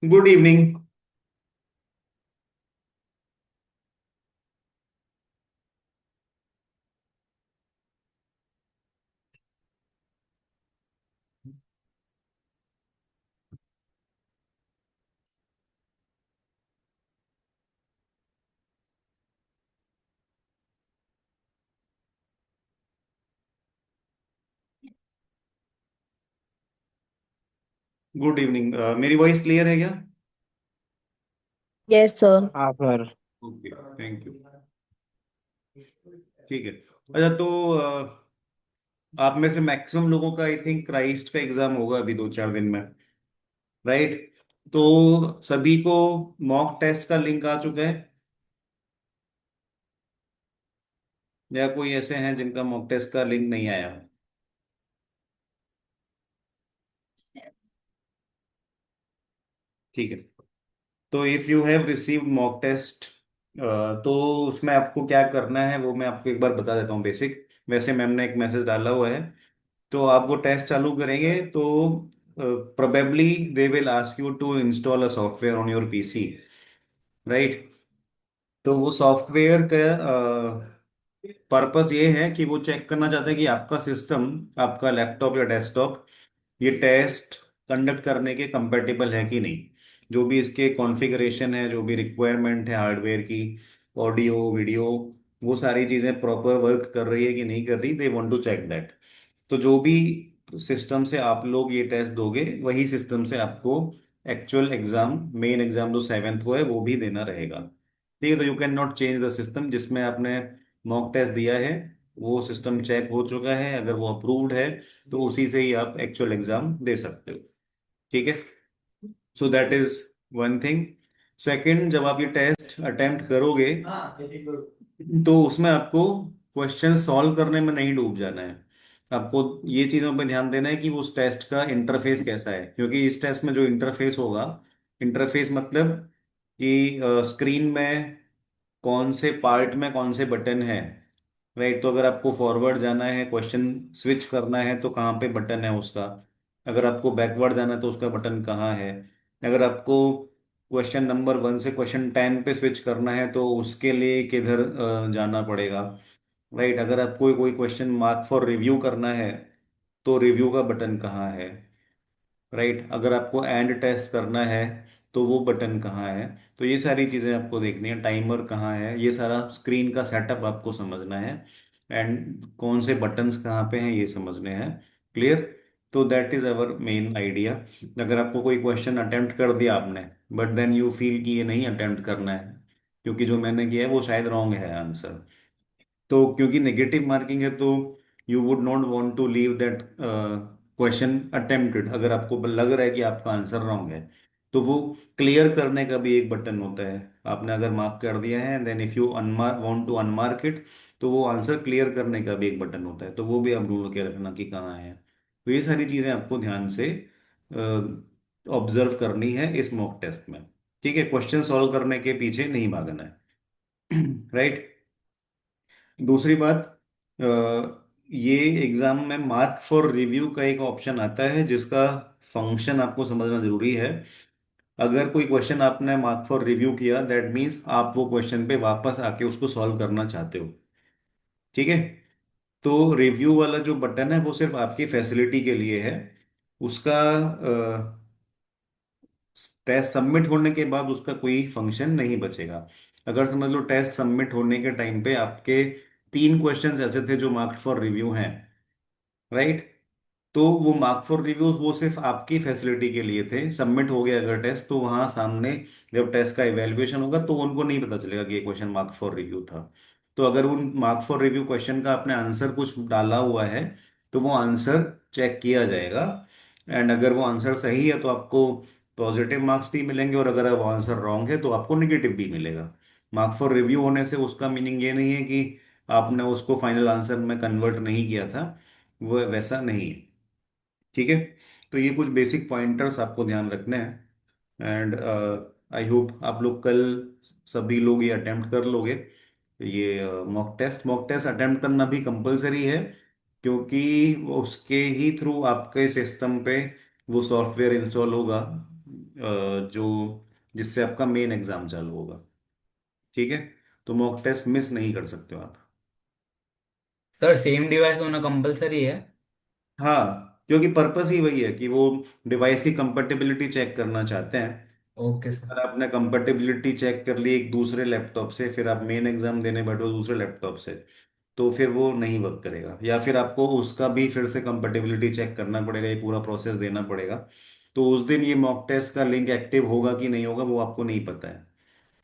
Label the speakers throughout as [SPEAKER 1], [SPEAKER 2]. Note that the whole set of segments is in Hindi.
[SPEAKER 1] Good evening. Good evening. मेरी वॉइस क्लियर है क्या?
[SPEAKER 2] Yes sir.
[SPEAKER 3] हाँ सर।
[SPEAKER 1] Okay, thank you. ठीक है। अच्छा, तो आप में से मैक्सिमम लोगों का आई थिंक क्राइस्ट का एग्जाम होगा अभी 2-4 दिन में, राइट? तो सभी को मॉक टेस्ट का लिंक आ चुका है, या कोई ऐसे हैं जिनका मॉक टेस्ट का लिंक नहीं आया? ठीक है। तो if you have received mock test, तो उसमें आपको क्या करना है वो मैं आपको एक बार बता देता हूँ बेसिक। वैसे मैम ने एक मैसेज डाला हुआ है। तो आप वो टेस्ट चालू करेंगे तो probably they will ask you to install a software on your PC, right? तो वो सॉफ्टवेयर का पर्पस ये है कि वो चेक करना चाहते हैं कि आपका सिस्टम, आपका लैपटॉप या डेस्कटॉप ये टेस्ट कंडक्ट करने के कंपेटेबल है कि नहीं। जो भी इसके कॉन्फ़िगरेशन है, जो भी रिक्वायरमेंट है हार्डवेयर की, ऑडियो वीडियो, वो सारी चीज़ें प्रॉपर वर्क कर रही है कि नहीं कर रही, they want to check that. तो जो भी सिस्टम से आप लोग ये टेस्ट दोगे वही सिस्टम से आपको एक्चुअल एग्जाम, मेन एग्जाम जो 7th को है वो भी देना रहेगा। ठीक है। तो you can not change the system जिसमें आपने मॉक टेस्ट दिया है। वो सिस्टम चेक हो चुका है, अगर वो अप्रूव्ड है तो उसी से ही आप एक्चुअल एग्जाम दे सकते हो। ठीक है। So that is one thing. Second, जब आप ये टेस्ट अटेम्प्ट करोगे तो उसमें आपको क्वेश्चन सॉल्व करने में नहीं डूब जाना है। आपको ये चीज़ों पे ध्यान देना है कि उस टेस्ट का इंटरफेस कैसा है, क्योंकि इस टेस्ट में जो इंटरफेस होगा, इंटरफेस मतलब कि स्क्रीन में कौन से पार्ट में कौन से बटन है, राइट? तो अगर आपको फॉरवर्ड जाना है, क्वेश्चन स्विच करना है तो कहाँ पे बटन है उसका। अगर आपको बैकवर्ड जाना है तो उसका बटन कहाँ है। अगर आपको क्वेश्चन नंबर 1 से क्वेश्चन 10 पे स्विच करना है तो उसके लिए किधर जाना पड़ेगा, राइट? अगर आपको कोई क्वेश्चन मार्क फॉर रिव्यू करना है तो रिव्यू का बटन कहाँ है, राइट? अगर आपको एंड टेस्ट करना है तो वो बटन कहाँ है। तो ये सारी चीज़ें आपको देखनी है, टाइमर कहाँ है, ये सारा स्क्रीन का सेटअप आपको समझना है। एंड कौन से बटन्स कहाँ पे हैं ये समझने हैं। क्लियर? तो that is our main idea. अगर आपको कोई क्वेश्चन अटेम्प्ट कर दिया आपने, बट देन यू फील कि ये नहीं अटेम्प्ट करना है क्योंकि जो मैंने किया है वो शायद रॉन्ग है आंसर, तो क्योंकि नेगेटिव मार्किंग है तो you would not want to leave that question attempted. अगर आपको लग रहा है कि आपका आंसर रॉन्ग है तो वो क्लियर करने का भी एक बटन होता है। आपने अगर मार्क कर दिया है, then if you unmark want to unmark it, तो वो आंसर क्लियर करने का भी एक बटन होता है, तो वो भी आप ढूंढ के रखना कि कहाँ है। तो ये सारी चीज़ें आपको ध्यान से ऑब्जर्व करनी है इस मॉक टेस्ट में। ठीक है। क्वेश्चन सॉल्व करने के पीछे नहीं भागना है। राइट? दूसरी बात, अ, ये एग्जाम में मार्क फॉर रिव्यू का एक ऑप्शन आता है जिसका फंक्शन आपको समझना जरूरी है। अगर कोई क्वेश्चन आपने मार्क फॉर रिव्यू किया, दैट मीन्स आप वो क्वेश्चन पे वापस आके उसको सॉल्व करना चाहते हो। ठीक है। तो रिव्यू वाला जो बटन है वो सिर्फ आपकी फैसिलिटी के लिए है। उसका टेस्ट सबमिट होने के बाद उसका कोई फंक्शन नहीं बचेगा। अगर समझ लो टेस्ट सबमिट होने के टाइम पे आपके 3 क्वेश्चंस ऐसे थे जो मार्क्ड फॉर रिव्यू हैं, राइट? तो वो मार्क फॉर रिव्यूज वो सिर्फ आपकी फैसिलिटी के लिए थे। सबमिट हो गया अगर टेस्ट तो वहां सामने जब टेस्ट का इवैल्यूएशन होगा तो उनको नहीं पता चलेगा कि ये क्वेश्चन मार्क फॉर रिव्यू था। तो अगर उन मार्क फॉर रिव्यू क्वेश्चन का आपने आंसर कुछ डाला हुआ है तो वो आंसर चेक किया जाएगा। एंड अगर वो आंसर सही है तो आपको पॉजिटिव मार्क्स भी मिलेंगे, और अगर वो आंसर रॉन्ग है तो आपको निगेटिव भी मिलेगा। मार्क फॉर रिव्यू होने से उसका मीनिंग ये नहीं है कि आपने उसको फाइनल आंसर में कन्वर्ट नहीं किया था, वो वैसा नहीं है। ठीक है। तो ये कुछ बेसिक पॉइंटर्स आपको ध्यान रखने हैं। एंड आई होप आप लोग कल सभी लोग ये अटेम्प्ट कर लोगे। ये मॉक टेस्ट अटेम्प्ट करना भी कंपलसरी है। क्योंकि वो उसके ही थ्रू आपके सिस्टम पे वो सॉफ्टवेयर इंस्टॉल होगा, जो जिससे आपका मेन एग्जाम चालू होगा। ठीक है, तो मॉक टेस्ट मिस नहीं कर सकते हो आप।
[SPEAKER 2] सर सेम डिवाइस होना कंपलसरी है?
[SPEAKER 1] हाँ, क्योंकि पर्पस ही वही है कि वो डिवाइस की कंपेटेबिलिटी चेक करना चाहते हैं।
[SPEAKER 2] Okay sir.
[SPEAKER 1] अगर आपने कंपेटेबिलिटी चेक कर ली एक दूसरे लैपटॉप से, फिर आप मेन एग्जाम देने बैठो दूसरे लैपटॉप से, तो फिर वो नहीं वर्क करेगा, या फिर आपको उसका भी फिर से कंपेटेबिलिटी चेक करना पड़ेगा, ये पूरा प्रोसेस देना पड़ेगा। तो उस दिन ये मॉक टेस्ट का लिंक एक्टिव होगा कि नहीं होगा वो आपको नहीं पता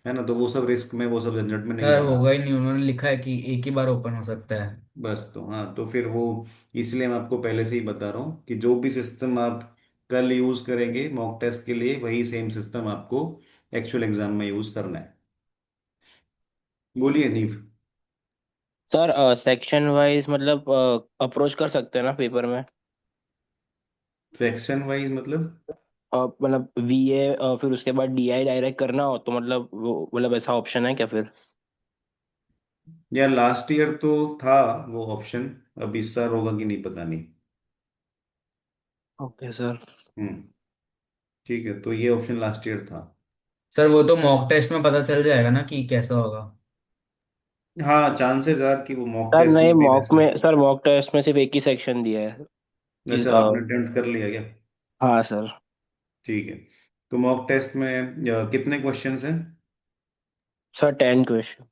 [SPEAKER 1] है ना, तो वो सब रिस्क में, वो सब झंझट में नहीं
[SPEAKER 2] सर
[SPEAKER 1] जाना।
[SPEAKER 2] होगा ही नहीं, उन्होंने लिखा है कि एक ही बार ओपन हो सकता है।
[SPEAKER 1] बस, तो हाँ, तो फिर वो, इसलिए मैं आपको पहले से ही बता रहा हूँ कि जो भी सिस्टम आप कल यूज करेंगे मॉक टेस्ट के लिए, वही सेम सिस्टम आपको एक्चुअल एग्जाम में यूज करना है। बोलिए नीव।
[SPEAKER 3] सर सेक्शन वाइज मतलब अप्रोच कर सकते हैं ना पेपर में?
[SPEAKER 1] सेक्शन वाइज मतलब?
[SPEAKER 3] मतलब वीए फिर उसके बाद डीआई डायरेक्ट करना हो तो मतलब वो मतलब ऐसा ऑप्शन है क्या फिर?
[SPEAKER 1] यार लास्ट ईयर तो था वो ऑप्शन, अब इस साल होगा कि नहीं पता नहीं।
[SPEAKER 3] Okay sir.
[SPEAKER 1] हम्म। ठीक है, तो ये ऑप्शन लास्ट ईयर था।
[SPEAKER 2] सर वो तो मॉक टेस्ट में पता चल जाएगा ना कि कैसा होगा।
[SPEAKER 1] हाँ, चांसेस आर कि वो मॉक
[SPEAKER 3] सर
[SPEAKER 1] टेस्ट
[SPEAKER 3] नहीं,
[SPEAKER 1] में भी
[SPEAKER 3] मॉक
[SPEAKER 1] वैसे।
[SPEAKER 3] में सर मॉक टेस्ट में सिर्फ एक ही सेक्शन दिया है कि
[SPEAKER 1] अच्छा, आपने अटेम्प्ट कर लिया क्या?
[SPEAKER 3] हाँ सर।
[SPEAKER 1] ठीक है, तो मॉक टेस्ट में कितने क्वेश्चंस हैं?
[SPEAKER 3] Sir 10 question.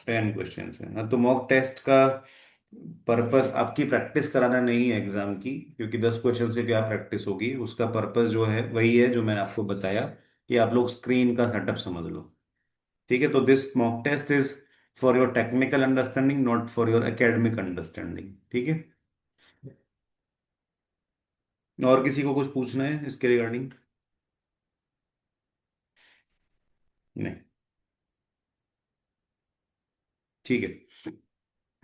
[SPEAKER 1] 10 क्वेश्चंस हैं। हाँ, तो मॉक टेस्ट का पर्पस आपकी प्रैक्टिस कराना नहीं है एग्जाम की, क्योंकि 10 क्वेश्चन से क्या प्रैक्टिस होगी, उसका पर्पस जो है वही है जो मैंने आपको बताया, कि आप लोग स्क्रीन का सेटअप समझ लो। ठीक है, तो this mock test is for your technical understanding, not for your academic understanding. ठीक है, और किसी को कुछ पूछना है इसके रिगार्डिंग? नहीं? ठीक है,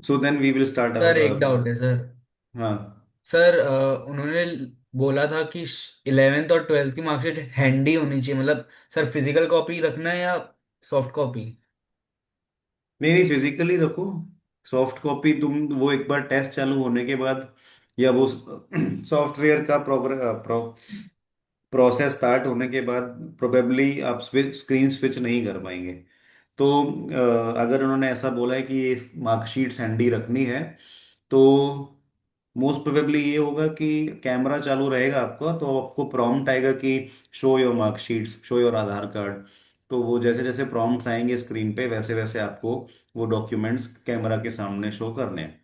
[SPEAKER 1] so then we will start
[SPEAKER 2] sir
[SPEAKER 1] our.
[SPEAKER 2] एक डाउट है सर।
[SPEAKER 1] हाँ।
[SPEAKER 2] सर उन्होंने बोला था कि 11th और 12th की मार्कशीट हैंडी होनी चाहिए, मतलब सर फिजिकल कॉपी रखना है या सॉफ्ट कॉपी?
[SPEAKER 1] नहीं नहीं, फिजिकली रखो। सॉफ्ट कॉपी तुम वो एक बार टेस्ट चालू होने के बाद, या वो सॉफ्टवेयर का प्रोसेस स्टार्ट होने के बाद, प्रोबेबली आप स्क्रीन स्विच नहीं कर पाएंगे। तो अगर उन्होंने ऐसा बोला है कि ये मार्कशीट हैंडी रखनी है, तो मोस्ट प्रोबेबली ये होगा कि कैमरा चालू रहेगा आपका, तो आपको प्रॉम्प्ट आएगा कि show your marksheets, show your Aadhaar card. तो वो जैसे जैसे प्रॉम्प्ट्स आएंगे स्क्रीन पे, वैसे वैसे आपको वो डॉक्यूमेंट्स कैमरा के सामने शो करने हैं।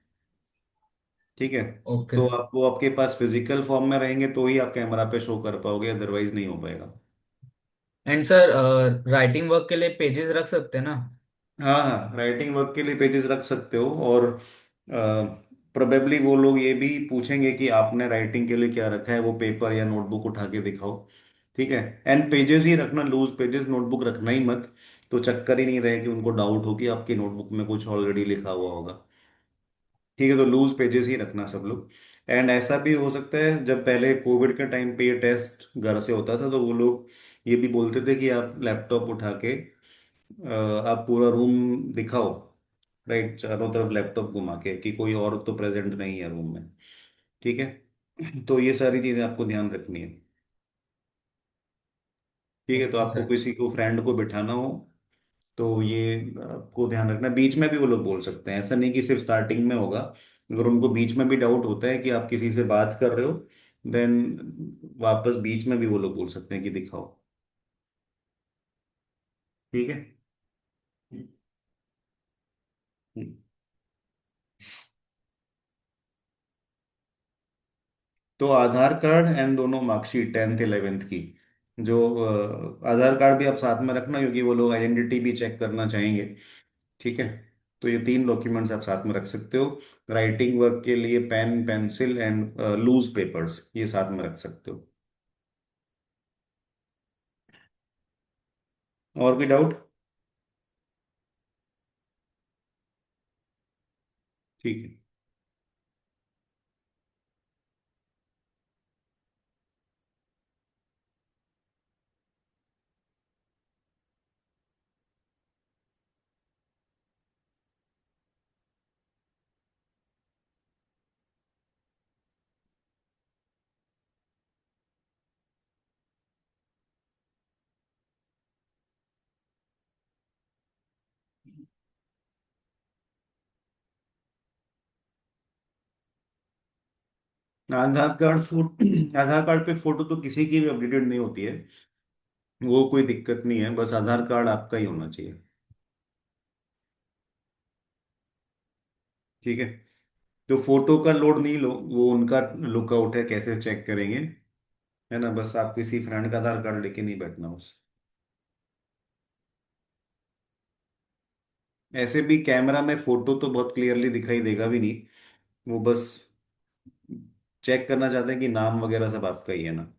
[SPEAKER 1] ठीक है,
[SPEAKER 2] ओके
[SPEAKER 1] तो
[SPEAKER 2] सर।
[SPEAKER 1] आप वो आपके पास फिजिकल फॉर्म में रहेंगे तो ही आप कैमरा पे शो कर पाओगे, अदरवाइज नहीं हो पाएगा।
[SPEAKER 2] एंड सर राइटिंग वर्क के लिए पेजेस रख सकते हैं ना?
[SPEAKER 1] हाँ हाँ, राइटिंग वर्क के लिए पेजेस रख सकते हो, और प्रोबेबली वो लोग ये भी पूछेंगे कि आपने राइटिंग के लिए क्या रखा है, वो पेपर या नोटबुक उठा के दिखाओ। ठीक है, एंड पेजेस ही रखना, लूज पेजेस, नोटबुक रखना ही मत। तो चक्कर ही नहीं रहे कि उनको डाउट हो कि आपकी नोटबुक में कुछ ऑलरेडी लिखा हुआ होगा। ठीक है, तो लूज पेजेस ही रखना सब लोग। एंड ऐसा भी हो सकता है, जब पहले कोविड के टाइम पे ये टेस्ट घर से होता था, तो वो लोग ये भी बोलते थे कि आप लैपटॉप उठा के आप पूरा रूम दिखाओ, राइट, चारों तरफ लैपटॉप घुमा के, कि कोई और तो प्रेजेंट नहीं है रूम में। ठीक है, तो ये सारी चीजें आपको ध्यान रखनी है। ठीक है, तो
[SPEAKER 2] ओके
[SPEAKER 1] आपको
[SPEAKER 2] सर।
[SPEAKER 1] किसी को फ्रेंड को बिठाना हो, तो ये आपको ध्यान रखना, बीच में भी वो लोग बोल सकते हैं, ऐसा नहीं कि सिर्फ स्टार्टिंग में होगा। अगर उनको बीच में भी डाउट होता है कि आप किसी से बात कर रहे हो, देन वापस बीच में भी वो लोग बोल सकते हैं कि दिखाओ। ठीक है। हम्म। तो आधार कार्ड एंड दोनों मार्कशीट 10th 11th की, जो आधार कार्ड भी आप साथ में रखना, क्योंकि वो लोग आइडेंटिटी भी चेक करना चाहेंगे। ठीक है, तो ये 3 डॉक्यूमेंट्स आप साथ में रख सकते हो। राइटिंग वर्क के लिए pen, pencil and loose papers, ये साथ में रख सकते हो। और भी डाउट? ठीक है। आधार कार्ड फोटो आधार कार्ड पे फोटो तो किसी की भी अपडेटेड नहीं होती है, वो कोई दिक्कत नहीं है, बस आधार कार्ड आपका ही होना चाहिए। ठीक है, तो फोटो का लोड नहीं लो, वो उनका लुकआउट है, कैसे चेक करेंगे, है ना, बस आप किसी फ्रेंड का आधार कार्ड लेके नहीं बैठना बस। ऐसे भी कैमरा में फोटो तो बहुत क्लियरली दिखाई देगा भी नहीं, वो बस चेक करना चाहते हैं कि नाम वगैरह सब आपका ही है ना।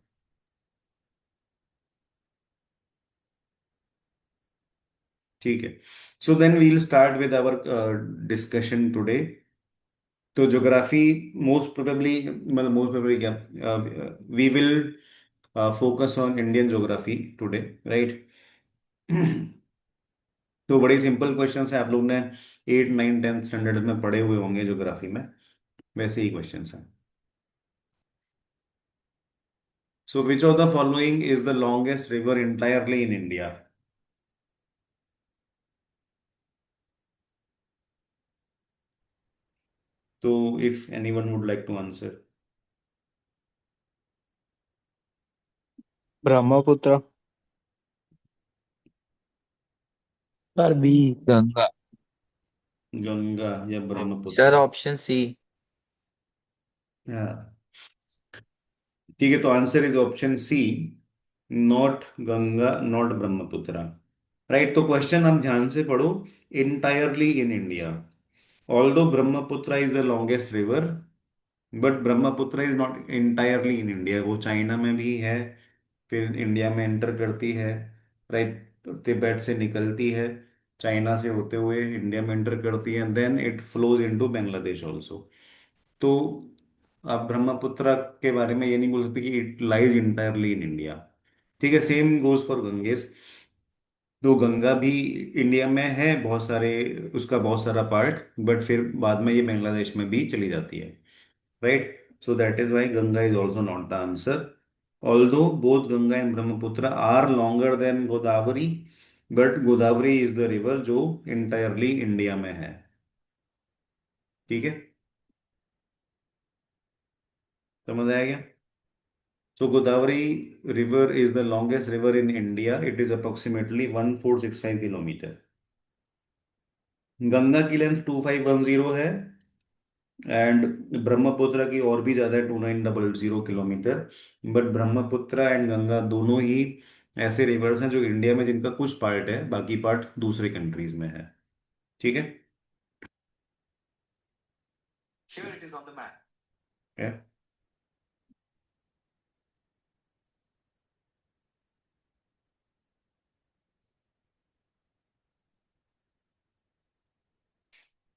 [SPEAKER 1] ठीक है, so then we'll start with our discussion today. तो ज्योग्राफी मोस्ट प्रोबेबली, मतलब मोस्ट प्रोबेबली क्या, we will focus on Indian geography today, right. तो बड़े सिंपल क्वेश्चन है, आप लोग ने 8 9 10 स्टैंडर्ड में पढ़े हुए होंगे ज्योग्राफी में, वैसे ही क्वेश्चन हैं। So which of the following is the longest river entirely in India? तो if anyone would like to answer.
[SPEAKER 3] Brahmaputra. Sir B.
[SPEAKER 2] Ganga.
[SPEAKER 1] Ganga या
[SPEAKER 4] सर
[SPEAKER 1] ब्रह्मपुत्र?
[SPEAKER 4] Option C.
[SPEAKER 1] हाँ, ठीक है, तो answer is option C, not Ganga not Brahmaputra. Right, तो क्वेश्चन आप ध्यान से पढ़ो। Entirely in India, although Brahmaputra is the longest river, but Brahmaputra is not entirely in India, वो चाइना में भी है, फिर इंडिया में एंटर करती है, राइट, तिब्बत से निकलती है, चाइना से होते हुए इंडिया में एंटर करती है, then it flows into Bangladesh also. तो आप ब्रह्मपुत्र के बारे में ये नहीं बोल सकते कि it lies entirely in India. ठीक है, सेम गोज फॉर गंगेस। तो गंगा भी इंडिया में है बहुत सारे, उसका बहुत सारा पार्ट, बट फिर बाद में ये बांग्लादेश में भी चली जाती है, right. So that is why Ganga is also not the answer, although both Ganga and Brahmaputra are longer than Godavari, but Godavari is the river जो इंटायरली इंडिया में है। ठीक है, समझ आया क्या? So Godavari river is the longest river in India, it is approximately 1465 kilometre. Ganga की लेंथ 2510 है, एंड ब्रह्मपुत्र की और भी ज्यादा है, 2900 kilometre. But Brahmaputra and Ganga दोनों ही ऐसे रिवर्स हैं जो इंडिया में, जिनका कुछ पार्ट है, बाकी पार्ट दूसरे कंट्रीज में है। ठीक है, है?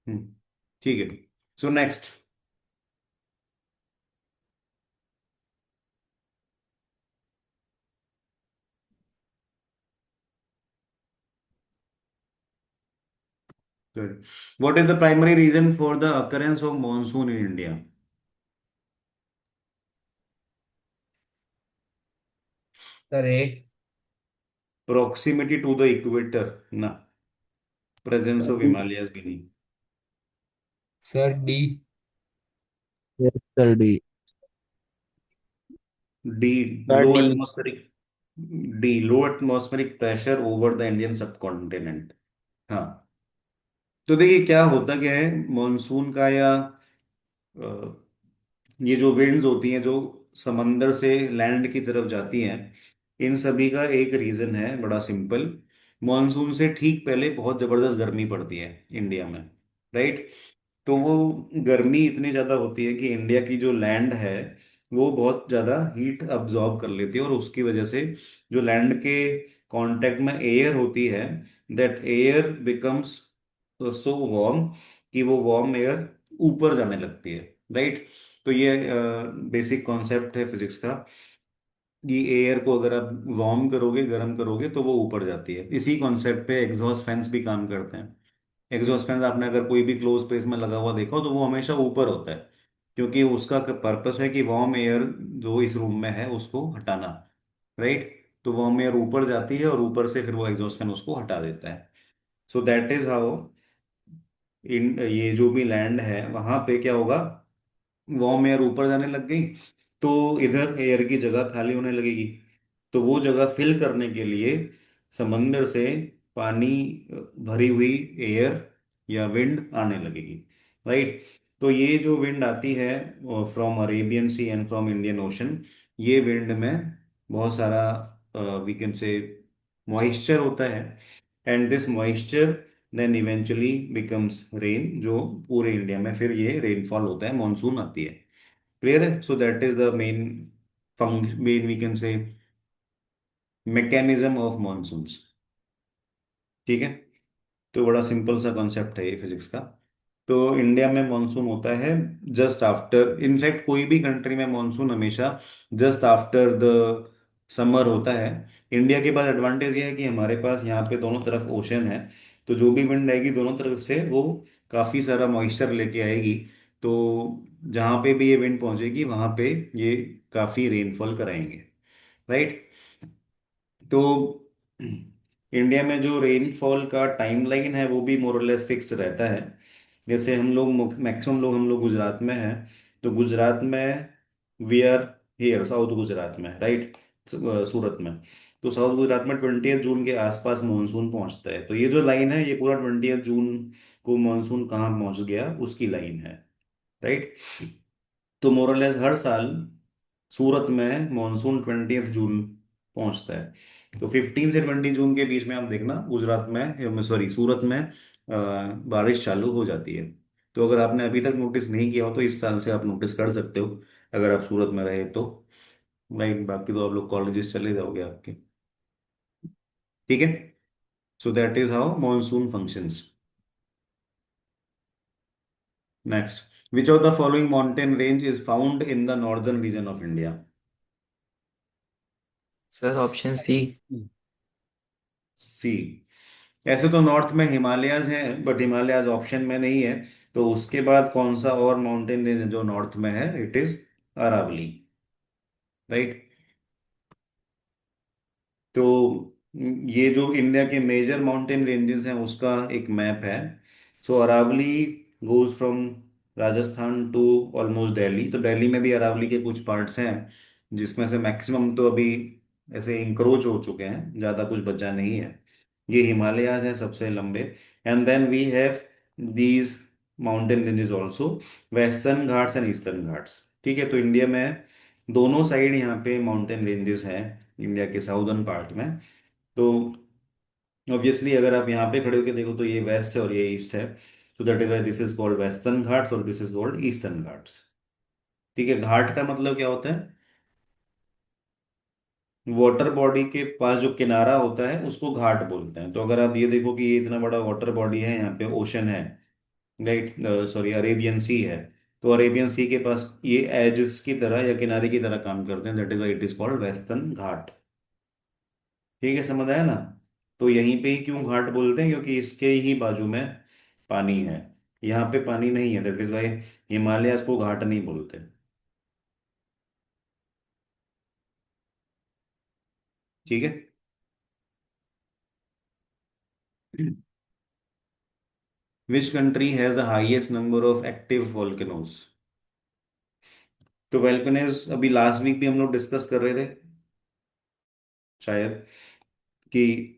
[SPEAKER 1] हम्म, ठीक है, so next. What is the primary reason for the occurrence of monsoon in India?
[SPEAKER 2] Sir A.
[SPEAKER 1] proximity to the equator ना, प्रेजेंस ऑफ हिमालयस भी नहीं।
[SPEAKER 2] Sir D.
[SPEAKER 3] Yes sir D.
[SPEAKER 1] D,
[SPEAKER 3] sir
[SPEAKER 1] low
[SPEAKER 3] D.
[SPEAKER 1] Atmospheric, D low atmospheric pressure over the Indian subcontinent. हाँ, तो देखिए क्या होता क्या है मॉनसून का, या ये जो विंड्स होती हैं जो समंदर से लैंड की तरफ जाती हैं, इन सभी का एक रीजन है बड़ा सिंपल। मॉनसून से ठीक पहले बहुत जबरदस्त गर्मी पड़ती है इंडिया में, राइट। तो वो गर्मी इतनी ज्यादा होती है कि इंडिया की जो लैंड है वो बहुत ज्यादा हीट अब्जॉर्ब कर लेती है, और उसकी वजह से जो लैंड के कांटेक्ट में एयर होती है, that air becomes so warm कि वो वार्म एयर ऊपर जाने लगती है, राइट। तो ये बेसिक कॉन्सेप्ट है फिजिक्स का, कि एयर को अगर आप वार्म करोगे, गर्म करोगे, तो वो ऊपर जाती है। इसी कॉन्सेप्ट पे एग्जॉस्ट फैंस भी काम करते हैं। एग्जॉस्ट फैन आपने अगर कोई भी क्लोज स्पेस में लगा हुआ देखा हो तो वो हमेशा ऊपर होता है, क्योंकि उसका पर्पस है कि वार्म एयर जो इस रूम में है उसको हटाना, राइट। तो वार्म एयर ऊपर जाती है और ऊपर से फिर वो एग्जॉस्ट फैन उसको हटा देता है। So that is how in ये जो भी लैंड है वहां पे क्या होगा, वार्म एयर ऊपर जाने लग गई, तो इधर एयर की जगह खाली होने लगेगी। तो वो जगह फिल करने के लिए समंदर से पानी भरी हुई एयर या विंड आने लगेगी, राइट। तो ये जो विंड आती है from Arabian Sea and from Indian Ocean, ये विंड में बहुत सारा वी कैन से मॉइस्चर होता है, and this moisture then eventually becomes rain, जो पूरे इंडिया में फिर ये रेनफॉल होता है, मानसून आती है। क्लियर है? So that is the main main we can say mechanism of monsoons. ठीक है? तो बड़ा सिंपल सा कॉन्सेप्ट है ये फिजिक्स का। तो इंडिया में मानसून होता है जस्ट आफ्टर, इनफैक्ट कोई भी कंट्री में मानसून हमेशा जस्ट आफ्टर द समर होता है। इंडिया के पास एडवांटेज ये है कि हमारे पास यहाँ पे दोनों तरफ ओशन है, तो जो भी विंड आएगी दोनों तरफ से वो काफ़ी सारा मॉइस्चर लेके आएगी। तो जहाँ पे भी ये विंड पहुंचेगी वहाँ पे ये काफ़ी रेनफॉल कराएंगे, राइट। तो इंडिया में जो रेनफॉल का टाइमलाइन है वो भी मोरलेस फिक्स्ड रहता है। जैसे हम लोग मैक्सिमम लोग हम लोग गुजरात में हैं, तो गुजरात में we are here south Gujarat में, राइट, सूरत में। तो साउथ गुजरात में 20 जून के आसपास मानसून पहुंचता है। तो ये जो लाइन है ये पूरा 20 जून को मानसून कहाँ पहुंच गया उसकी लाइन है, राइट। तो मोरलेस हर साल सूरत में मॉनसून 20 जून पहुंचता है। तो 15 से 20 जून के बीच में आप देखना गुजरात में, सॉरी सूरत में बारिश चालू हो जाती है। तो अगर आपने अभी तक नोटिस नहीं किया हो तो इस साल से आप नोटिस कर सकते हो, अगर आप सूरत में रहे तो। लाइक बाकी तो आप लोग कॉलेजेस चले जाओगे आपके। ठीक है? So that is how monsoon functions. Next, which of the following mountain range is found in the northern region of India?
[SPEAKER 4] Sir option C.
[SPEAKER 1] C. ऐसे तो नॉर्थ में हिमालयाज हैं, बट हिमालयाज ऑप्शन में नहीं है। तो उसके बाद कौन सा और माउंटेन रेंज है जो नॉर्थ में है? It is Aravalli, right. तो ये जो इंडिया के मेजर माउंटेन रेंजेस हैं उसका एक मैप है। So Aravalli goes from Rajasthan to almost Delhi. तो दिल्ली में भी अरावली के कुछ पार्ट्स हैं, जिसमें से मैक्सिमम तो अभी ऐसे इंक्रोच हो चुके हैं, ज़्यादा कुछ बचा नहीं है। ये हिमालयाज हैं सबसे लंबे। And then we have these mountain ranges also, Western Ghats and Eastern Ghats. ठीक है? तो इंडिया में दोनों साइड यहाँ पे माउंटेन रेंजेस हैं, इंडिया के साउदर्न पार्ट में। तो ऑब्वियसली अगर आप यहाँ पे खड़े होकर देखो तो ये वेस्ट है और ये ईस्ट है। तो that is why this is called western Ghats और this is called eastern Ghats. ठीक है? घाट का मतलब क्या होता है? वाटर बॉडी के पास जो किनारा होता है उसको घाट बोलते हैं। तो अगर आप ये देखो कि ये इतना बड़ा वाटर बॉडी है, यहाँ पे ओशन है, राइट, सॉरी अरेबियन सी है, तो अरेबियन सी के पास ये एजेस की तरह या किनारे की तरह काम करते हैं। That is why it is called western Ghat. ठीक है? समझ आया ना? तो यहीं पे ही क्यों घाट बोलते हैं? क्योंकि इसके ही बाजू में पानी है, यहाँ पे पानी नहीं है। दैट इज वाई हिमालय को घाट नहीं बोलते। ठीक है? Which country has the highest number of active volcanoes? तो वोल्केनोज अभी लास्ट वीक भी हम लोग डिस्कस कर रहे थे शायद, कि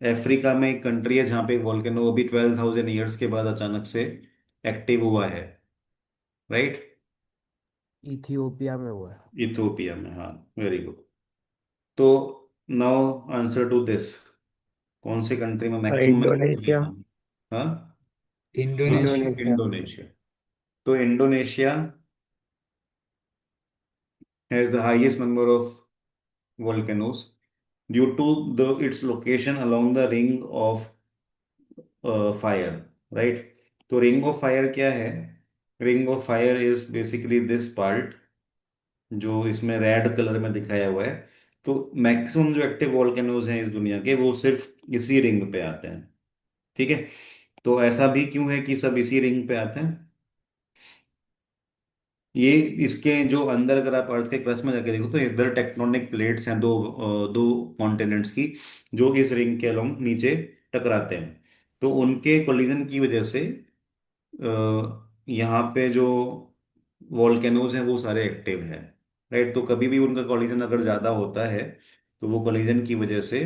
[SPEAKER 1] अफ्रीका में एक कंट्री है जहाँ पे एक वोल्केनो अभी 12,000 ईयर्स के बाद अचानक से एक्टिव हुआ है, राइट।
[SPEAKER 3] इथियोपिया में हुआ है।
[SPEAKER 1] इथोपिया में, हाँ, वेरी गुड। तो नाउ आंसर टू दिस, कौन से कंट्री में मैक्सिमम
[SPEAKER 3] इंडोनेशिया।
[SPEAKER 1] हाँ? हाँ,
[SPEAKER 4] इंडोनेशिया।
[SPEAKER 3] इंडोनेशिया।
[SPEAKER 1] इंडोनेशिया। तो Indonesia has the highest number of volcanoes due to the its location along the ring of fire, right। तो रिंग ऑफ फायर क्या है? Ring of fire is basically this part जो इसमें रेड कलर में दिखाया हुआ है। तो मैक्सिमम जो एक्टिव वॉल्केनोज हैं इस दुनिया के वो सिर्फ इसी रिंग पे आते हैं। ठीक है? तो ऐसा भी क्यों है कि सब इसी रिंग पे आते हैं? ये इसके जो अंदर अगर आप अर्थ के क्रस्ट में जाके देखो तो इधर टेक्टोनिक प्लेट्स हैं, दो कॉन्टिनेंट्स की, जो इस रिंग के अलोंग नीचे टकराते हैं। तो उनके कोलिजन की वजह से यहाँ पे जो वॉल्केनोज हैं वो सारे एक्टिव हैं। राइट, तो कभी भी उनका कॉलिजन अगर ज़्यादा होता है तो वो कॉलिजन की वजह से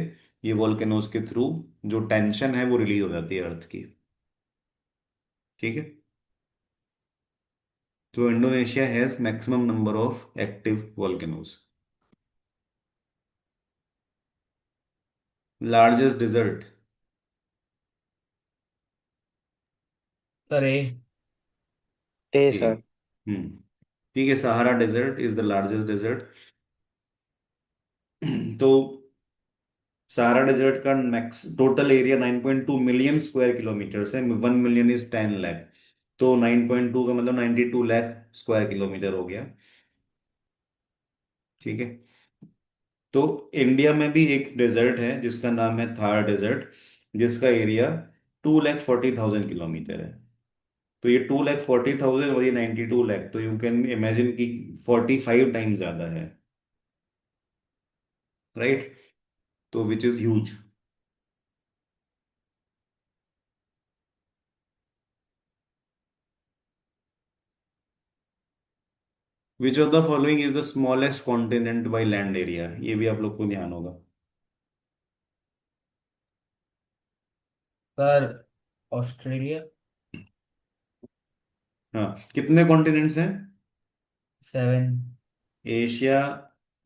[SPEAKER 1] ये वॉल्केनोज के थ्रू जो टेंशन है वो रिलीज हो जाती है अर्थ की। ठीक है। तो Indonesia has maximum number of active volcanoes. Largest desert.
[SPEAKER 2] Sir A.
[SPEAKER 3] A
[SPEAKER 1] A.
[SPEAKER 3] Sir.
[SPEAKER 1] Hmm. ठीक है, Sahara desert is the largest desert. तो सहारा डेजर्ट का max total area 9.2 million square kilometre है। 1 मिलियन इज 10 लाख। तो 9.2 का मतलब 92 लाख स्क्वायर किलोमीटर हो गया। ठीक है। तो इंडिया में भी एक डेजर्ट है जिसका नाम है थार डेजर्ट, जिसका एरिया 2,40,000 किलोमीटर है। तो ये 2,40,000 और ये 92 लाख, तो यू कैन इमेजिन कि 45 टाइम्स ज्यादा है। राइट। तो which is huge. Which of the following is the smallest continent by land area, ये भी आप लोग को ध्यान होगा।
[SPEAKER 2] Sir Australia.
[SPEAKER 1] हाँ, कितने कॉन्टिनेंट्स हैं?
[SPEAKER 2] 7।
[SPEAKER 1] एशिया,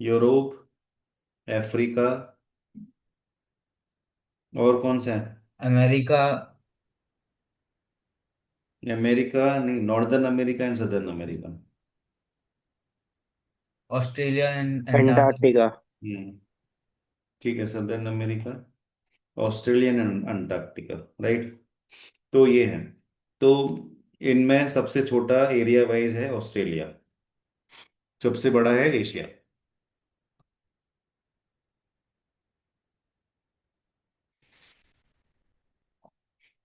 [SPEAKER 1] यूरोप, अफ्रीका, और कौन सा है?
[SPEAKER 2] अमेरिका।
[SPEAKER 1] अमेरिका नहीं, northern America and southern America.
[SPEAKER 2] Australia and Antarctica.
[SPEAKER 3] Antarctica.
[SPEAKER 1] Hmm. ठीक है, southern America, Australian and Antarctica. Right. तो ये है। तो इनमें सबसे छोटा एरिया वाइज है ऑस्ट्रेलिया, सबसे बड़ा है Asia.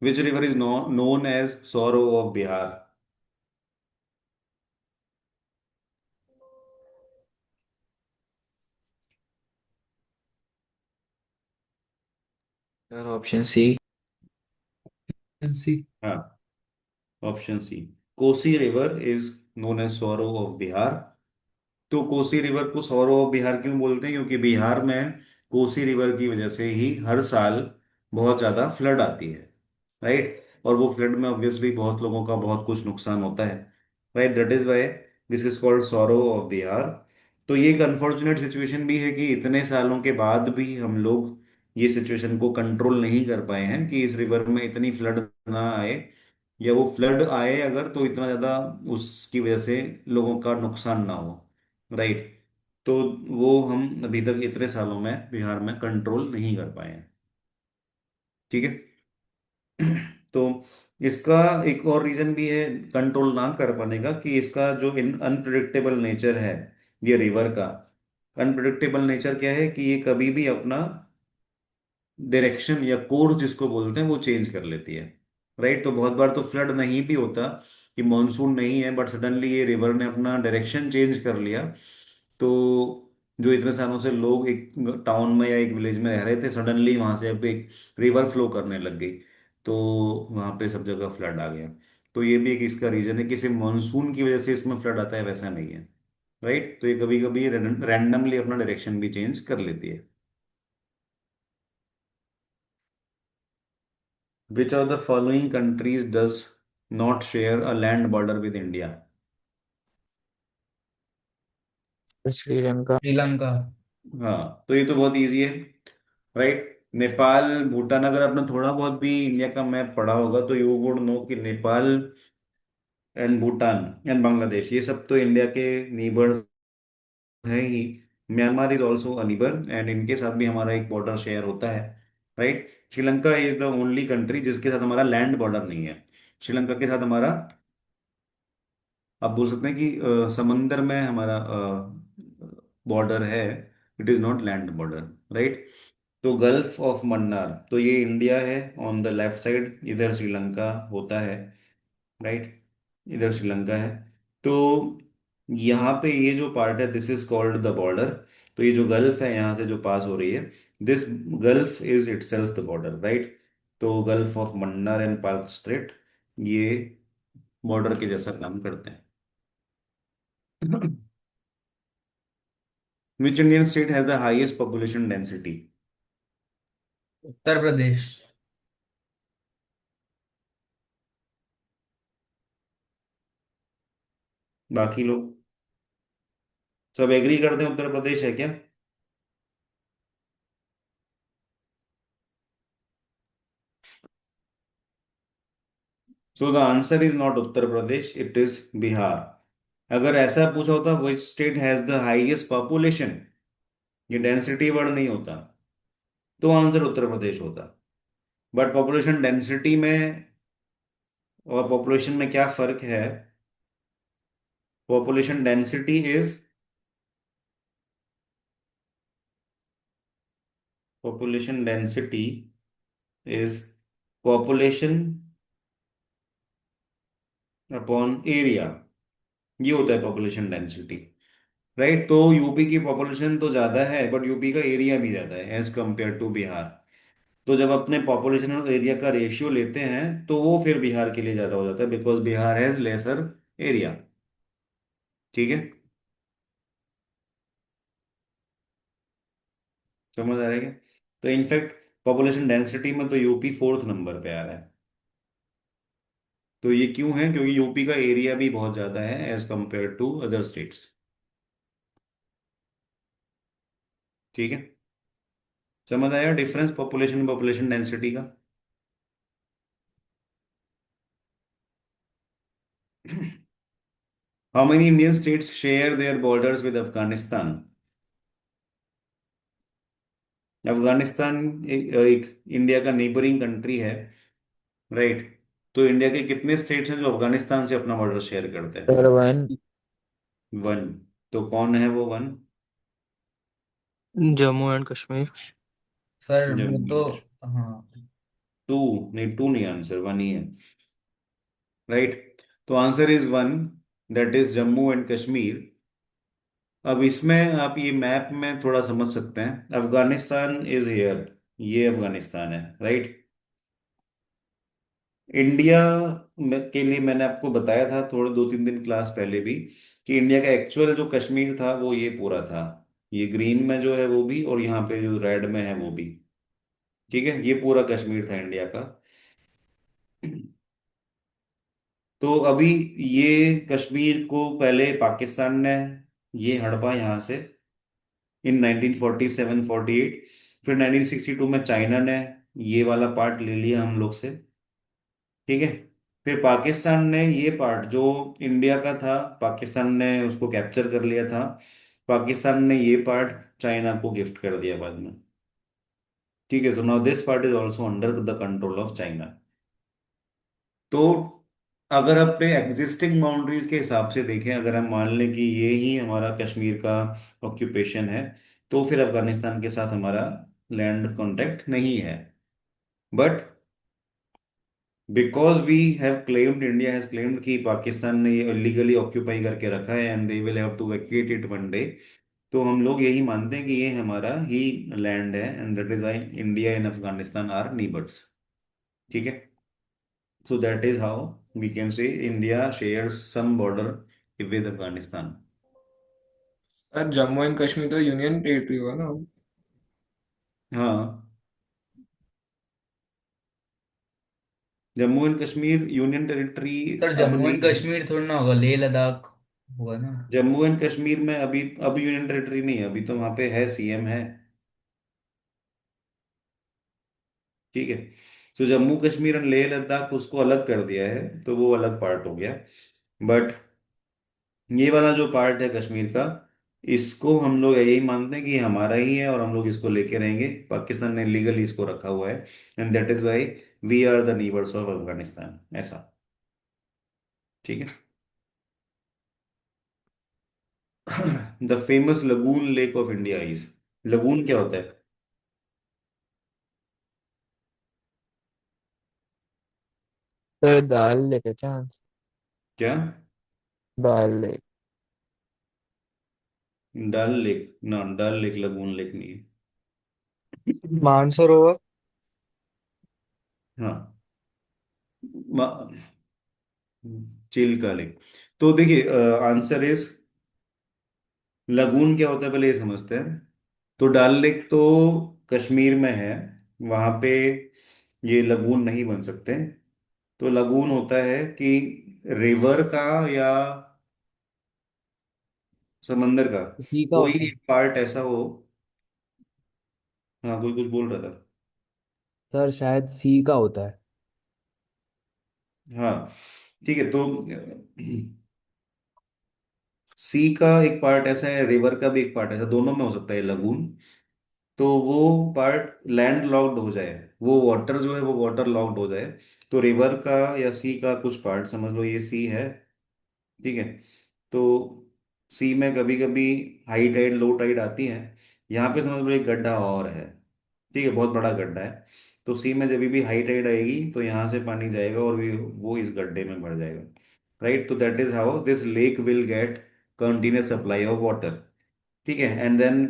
[SPEAKER 1] Which river is known as sorrow of Bihar?
[SPEAKER 4] Sir option C. C.
[SPEAKER 1] हाँ, option C. Kosi river is known as sorrow of Bihar. तो कोसी रिवर को सौरव ऑफ बिहार क्यों बोलते हैं? क्योंकि बिहार में कोसी रिवर की वजह से ही हर साल बहुत ज्यादा फ्लड आती है। राइट। और वो फ्लड में ऑब्वियसली बहुत लोगों का बहुत कुछ नुकसान होता है। Right, that is why this is called sorrow of Bihar. तो ये एक अनफॉर्चुनेट सिचुएशन भी है कि इतने सालों के बाद भी हम लोग ये सिचुएशन को कंट्रोल नहीं कर पाए हैं कि इस रिवर में इतनी फ्लड ना आए, या वो फ्लड आए अगर तो इतना ज्यादा उसकी वजह से लोगों का नुकसान ना हो। राइट। तो वो हम अभी तक इतने सालों में बिहार में कंट्रोल नहीं कर पाए हैं। ठीक है। तो इसका एक और रीजन भी है कंट्रोल ना कर पाने का, कि इसका जो इन अनप्रिडिक्टेबल नेचर है ये रिवर का। अनप्रिडिक्टेबल नेचर क्या है कि ये कभी भी अपना डायरेक्शन या कोर्स जिसको बोलते हैं वो चेंज कर लेती है। राइट। तो बहुत बार तो फ्लड नहीं भी होता, कि मॉनसून नहीं है बट सडनली ये रिवर ने अपना डायरेक्शन चेंज कर लिया। तो जो इतने सालों से लोग एक टाउन में या एक विलेज में रह रहे थे, सडनली वहां से अब एक रिवर फ्लो करने लग गई, तो वहां पे सब जगह फ्लड आ गया। तो ये भी एक इसका रीजन है कि सिर्फ मॉनसून की वजह से इसमें फ्लड आता है, वैसा नहीं है। राइट। तो ये कभी कभी रैंडमली अपना डायरेक्शन भी चेंज कर लेती है। Which of the following countries does not share a land border with India?
[SPEAKER 4] Sri Lanka.
[SPEAKER 2] Sri Lanka.
[SPEAKER 1] हाँ, तो ये तो बहुत इजी है। राइट। नेपाल, भूटान, अगर आपने थोड़ा बहुत भी इंडिया का मैप पढ़ा होगा तो यू वुड नो कि नेपाल एंड भूटान एंड बांग्लादेश ये सब तो इंडिया के नीबर्स है ही। Myanmar is also a neighbour and इनके साथ भी हमारा एक बॉर्डर शेयर होता है। Right. Sri Lanka is the only country जिसके साथ हमारा लैंड बॉर्डर नहीं है। श्रीलंका के साथ हमारा, आप बोल सकते हैं कि समंदर में हमारा बॉर्डर है। It is not land border. Right. तो गल्फ ऑफ मन्नार, तो ये इंडिया है ऑन द लेफ्ट साइड, इधर श्रीलंका होता है। राइट। इधर श्रीलंका है। तो यहाँ पे ये जो पार्ट है this is called the border. तो ये जो गल्फ है यहाँ से जो पास हो रही है, this gulf is itself the border. Right. तो gulf of Mannar and Palk strait ये बॉर्डर के जैसा काम करते हैं। Which Indian state has the highest population density?
[SPEAKER 2] Uttar Pradesh.
[SPEAKER 1] बाकी लोग सब एग्री करते हैं उत्तर प्रदेश है क्या? So the answer is not Uttar Pradesh, it is Bihar. अगर ऐसा पूछा होता which state has the highest population, ये डेंसिटी वर्ड नहीं होता, तो आंसर उत्तर प्रदेश होता। बट पॉपुलेशन डेंसिटी में और पॉपुलेशन में क्या फर्क है? Population density is, population density is population upon area, ये होता है पॉपुलेशन डेंसिटी। राइट, तो यूपी की पॉपुलेशन तो ज्यादा है बट यूपी का एरिया भी ज्यादा है एज कंपेयर टू बिहार। तो जब अपने पॉपुलेशन और एरिया का रेशियो लेते हैं तो वो फिर बिहार के लिए ज्यादा हो जाता है, because Bihar has lesser area. ठीक है, समझ आ रहा है क्या? तो इनफैक्ट पॉपुलेशन डेंसिटी में तो यूपी फोर्थ नंबर पे आ रहा है। तो ये क्यों है? क्योंकि यूपी का एरिया भी बहुत ज्यादा है as compare to other states. ठीक है, समझ आया डिफरेंस पॉपुलेशन पॉपुलेशन डेंसिटी का? How many Indian states share their borders with Afghanistan? Afghanistan एक इंडिया का नेबरिंग कंट्री है, राइट? तो इंडिया के कितने स्टेट्स हैं जो अफगानिस्तान से अपना बॉर्डर शेयर करते हैं?
[SPEAKER 4] Sir one.
[SPEAKER 1] वन। तो कौन है वो one?
[SPEAKER 5] Jammu and Kashmir.
[SPEAKER 2] Sir वो
[SPEAKER 1] जम्मू
[SPEAKER 2] तो,
[SPEAKER 1] एंड कश्मीर।
[SPEAKER 2] हाँ।
[SPEAKER 1] टू नहीं, टू नहीं, आंसर वन ही है। राइट, तो answer is one, that is Jammu and Kashmir. अब इसमें आप ये मैप में थोड़ा समझ सकते हैं, अफगानिस्तान इज हियर, ये अफगानिस्तान है, राइट? इंडिया के लिए मैंने आपको बताया था थोड़े 2-3 दिन क्लास पहले भी, कि इंडिया का एक्चुअल जो कश्मीर था वो ये पूरा था, ये ग्रीन में जो है वो भी, और यहाँ पे जो रेड में है वो भी। ठीक है, ये पूरा कश्मीर था इंडिया का। तो अभी ये कश्मीर को पहले पाकिस्तान ने ये हड़पा यहाँ से इन 1947-48, फिर 1962 में चाइना ने ये वाला पार्ट ले लिया हम लोग से। ठीक है, फिर पाकिस्तान ने ये पार्ट जो इंडिया का था, पाकिस्तान ने उसको कैप्चर कर लिया था। पाकिस्तान ने ये पार्ट चाइना को गिफ्ट कर दिया बाद में। ठीक है, so now this part is also under the control of China. तो अगर अपने एग्जिस्टिंग बाउंड्रीज के हिसाब से देखें, अगर हम मान लें कि ये ही हमारा कश्मीर का ऑक्यूपेशन है, तो फिर अफगानिस्तान के साथ हमारा लैंड कॉन्टेक्ट नहीं है। But because we have claimed, India has claimed कि पाकिस्तान ने ये इलीगली ऑक्यूपाई करके रखा है and they will have to vacate it one day, तो हम लोग यही मानते हैं कि ये हमारा ही लैंड है, and that is why India and Afghanistan are neighbours. ठीक है, so that is how we can say India shares some border with Afghanistan.
[SPEAKER 6] Sir Jammu and Kashmir तो यूनियन टेरिटरी हुआ ना।
[SPEAKER 1] हाँ, Jammu and Kashmir union territory
[SPEAKER 2] sir
[SPEAKER 1] अब
[SPEAKER 2] जम्मू एंड
[SPEAKER 1] नहीं है।
[SPEAKER 2] कश्मीर थोड़ा ना होगा, लेह लद्दाख होगा ना।
[SPEAKER 1] जम्मू एंड कश्मीर में अभी अब यूनियन टेरिटरी नहीं है, अभी तो वहां पे है, सीएम है। ठीक है, तो जम्मू कश्मीर एंड लेह लद्दाख उसको अलग कर दिया है, तो वो अलग पार्ट हो गया। बट ये वाला जो पार्ट है कश्मीर का, इसको हम लोग यही मानते हैं कि ये हमारा ही है और हम लोग इसको लेके रहेंगे। पाकिस्तान ने लीगली इसको रखा हुआ है, and that is why we are the neighbours of Afghanistan, ऐसा। ठीक है। The famous lagoon lake of India is, lagoon क्या होता है?
[SPEAKER 4] सर दाल लेके चांस।
[SPEAKER 1] क्या?
[SPEAKER 4] दाल लेक।
[SPEAKER 1] डल लेक ना, डल लेक लगून लेक नहीं है।
[SPEAKER 5] मानसरोवर।
[SPEAKER 1] हाँ, चिल का लेक। तो देखिए, आंसर इज लगून क्या होता है पहले ये समझते हैं। तो डल लेक तो कश्मीर में है, वहां पे ये लगून नहीं बन सकते। तो लगून होता है कि रिवर का या समंदर का
[SPEAKER 4] सी का
[SPEAKER 1] कोई
[SPEAKER 4] होता है।
[SPEAKER 1] एक पार्ट ऐसा हो। हाँ, कोई कुछ बोल रहा था।
[SPEAKER 4] सर शायद सी का होता है।
[SPEAKER 1] हाँ, ठीक है। तो सी का एक पार्ट ऐसा है, रिवर का भी एक पार्ट ऐसा, दोनों में हो सकता है लगून। तो वो पार्ट लैंड लॉक्ड हो जाए, वो वाटर जो है वो वाटर लॉक्ड हो जाए। तो रिवर का या सी का कुछ पार्ट, समझ लो ये सी है, ठीक है। तो सी में कभी कभी हाई टाइड लो टाइड आती है। यहाँ पे समझ लो एक गड्ढा और है, ठीक है, बहुत बड़ा गड्ढा है। तो सी में जब भी हाई टाइड आएगी तो यहाँ से पानी जाएगा और वो इस गड्ढे में भर जाएगा। राइट, तो that is how this lake will get continuous supply of water. ठीक है, and then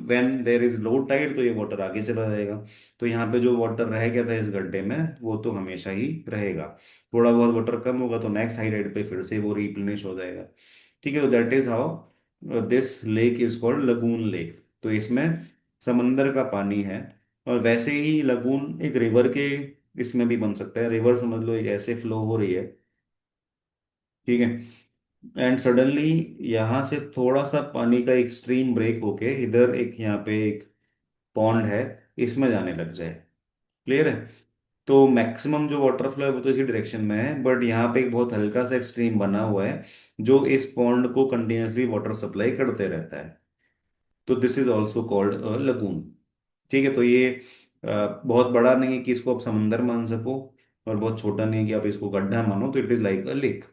[SPEAKER 1] when there is low tide तो ये वाटर आगे चला जाएगा। तो यहाँ पे जो वाटर रह गया था इस गड्ढे में वो तो हमेशा ही रहेगा। थोड़ा बहुत वाटर कम होगा तो नेक्स्ट हाई टाइड पे फिर से वो रिप्लेनिश हो जाएगा। ठीक है, तो that is how this lake is called lagoon lake. तो इसमें समंदर का पानी है। और वैसे ही लगून एक रिवर के इसमें भी बन सकता है। रिवर समझ लो एक ऐसे फ्लो हो रही है, ठीक है, एंड सडनली यहाँ से थोड़ा सा पानी का एक स्ट्रीम ब्रेक होके इधर एक यहाँ पे एक पॉन्ड है, इसमें जाने लग जाए। क्लियर है। तो मैक्सिमम जो वाटर फ्लो है वो तो इसी डायरेक्शन में है, बट यहाँ पे एक बहुत हल्का सा एक स्ट्रीम बना हुआ है जो इस पॉन्ड को कंटिन्यूसली वाटर सप्लाई करते रहता है। तो this is also called a lagoon. ठीक है, तो ये बहुत बड़ा नहीं है कि इसको आप समंदर मान सको, और बहुत छोटा नहीं है कि आप इसको गड्ढा मानो। तो it is like a lake.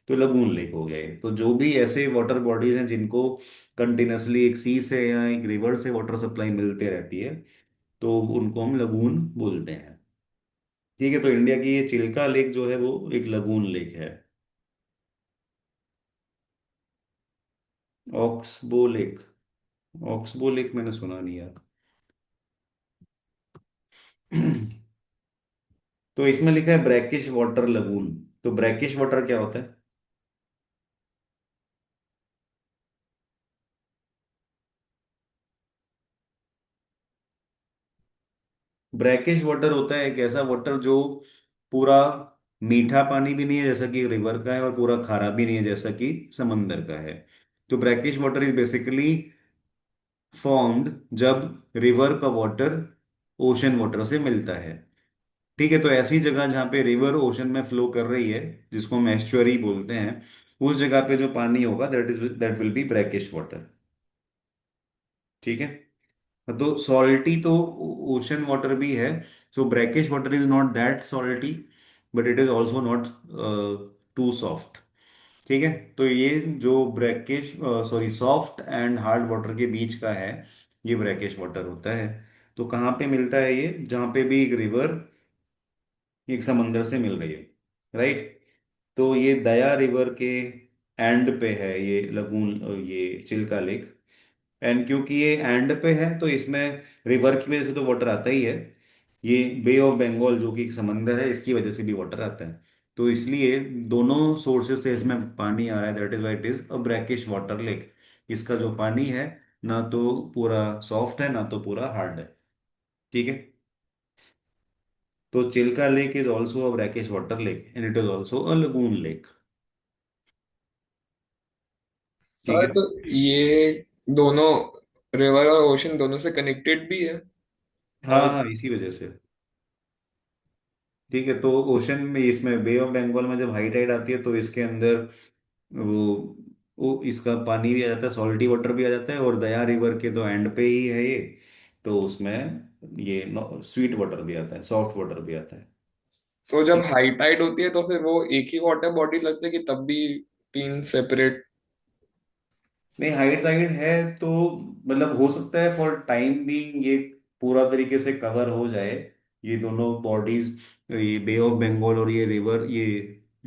[SPEAKER 1] तो लगून लेक हो गया ये। तो जो भी ऐसे वाटर बॉडीज हैं जिनको कंटिन्यूसली एक सी से या एक रिवर से वाटर सप्लाई मिलते रहती है, तो उनको हम लगून बोलते हैं। ठीक है, तो इंडिया की ये चिल्का लेक जो है वो एक लगून लेक है। ऑक्सबो लेक, ऑक्सबो लेक मैंने सुना नहीं यार। तो इसमें लिखा है ब्रैकिश वाटर लगून। तो ब्रैकिश वाटर क्या होता है? ब्रैकिश वाटर होता है एक ऐसा वाटर जो पूरा मीठा पानी भी नहीं है जैसा कि रिवर का है, और पूरा खारा भी नहीं है जैसा कि समंदर का है। तो brackish water is basically formed जब रिवर का वाटर ओशन वाटर से मिलता है। ठीक है, तो ऐसी जगह जहाँ पे रिवर ओशन में फ्लो कर रही है, जिसको हम एस्चुअरी बोलते हैं, उस जगह पे जो पानी होगा that will be brackish water. ठीक है, तो सॉल्टी तो ओशन वाटर भी है। So brackish water is not that salty, but it is also not too soft. ठीक है, तो ये जो brackish, sorry, soft and hard water के बीच का है, ये ब्रैकिश वाटर होता है। तो कहाँ पे मिलता है ये? जहाँ पे भी एक रिवर एक समंदर से मिल रही है, राइट। तो ये दया रिवर के एंड पे है ये लगून, ये चिल्का लेक। एंड क्योंकि ये एंड पे है तो इसमें रिवर की वजह से तो वाटर आता ही है। ये बे ऑफ बंगाल जो कि एक समंदर है, इसकी वजह से भी वाटर आता है। तो इसलिए दोनों सोर्सेस से इसमें पानी आ रहा है, that is why it is a brackish water lake. इसका जो पानी है ना तो पूरा सॉफ्ट है ना तो पूरा हार्ड है। ठीक है, तो Chilka lake is also a brackish water lake and it is also a lagoon lake. ठीक
[SPEAKER 6] सर
[SPEAKER 1] है।
[SPEAKER 6] तो ये दोनों रिवर और ओशन दोनों से कनेक्टेड भी है।
[SPEAKER 1] हाँ
[SPEAKER 6] और
[SPEAKER 1] हाँ, इसी वजह से। ठीक है, तो ओशन में इसमें बे ऑफ बंगाल में जब हाई टाइड आती है तो इसके अंदर वो वो इसका पानी भी आ जाता है, सॉल्टी वाटर भी आ जाता है, और दया रिवर के तो एंड पे ही है ये। तो उसमें ये स्वीट वाटर भी आता है, सॉफ्ट वाटर भी आता है।
[SPEAKER 6] तो जब
[SPEAKER 1] ठीक।
[SPEAKER 6] हाई टाइड होती है तो फिर वो एक ही वाटर बॉडी लगती है कि तब भी तीन सेपरेट?
[SPEAKER 1] नहीं, हाई टाइड है तो मतलब हो सकता है फॉर टाइम बीइंग ये पूरा तरीके से कवर हो जाए, ये दोनों बॉडीज, ये बे ऑफ बंगाल और ये रिवर, ये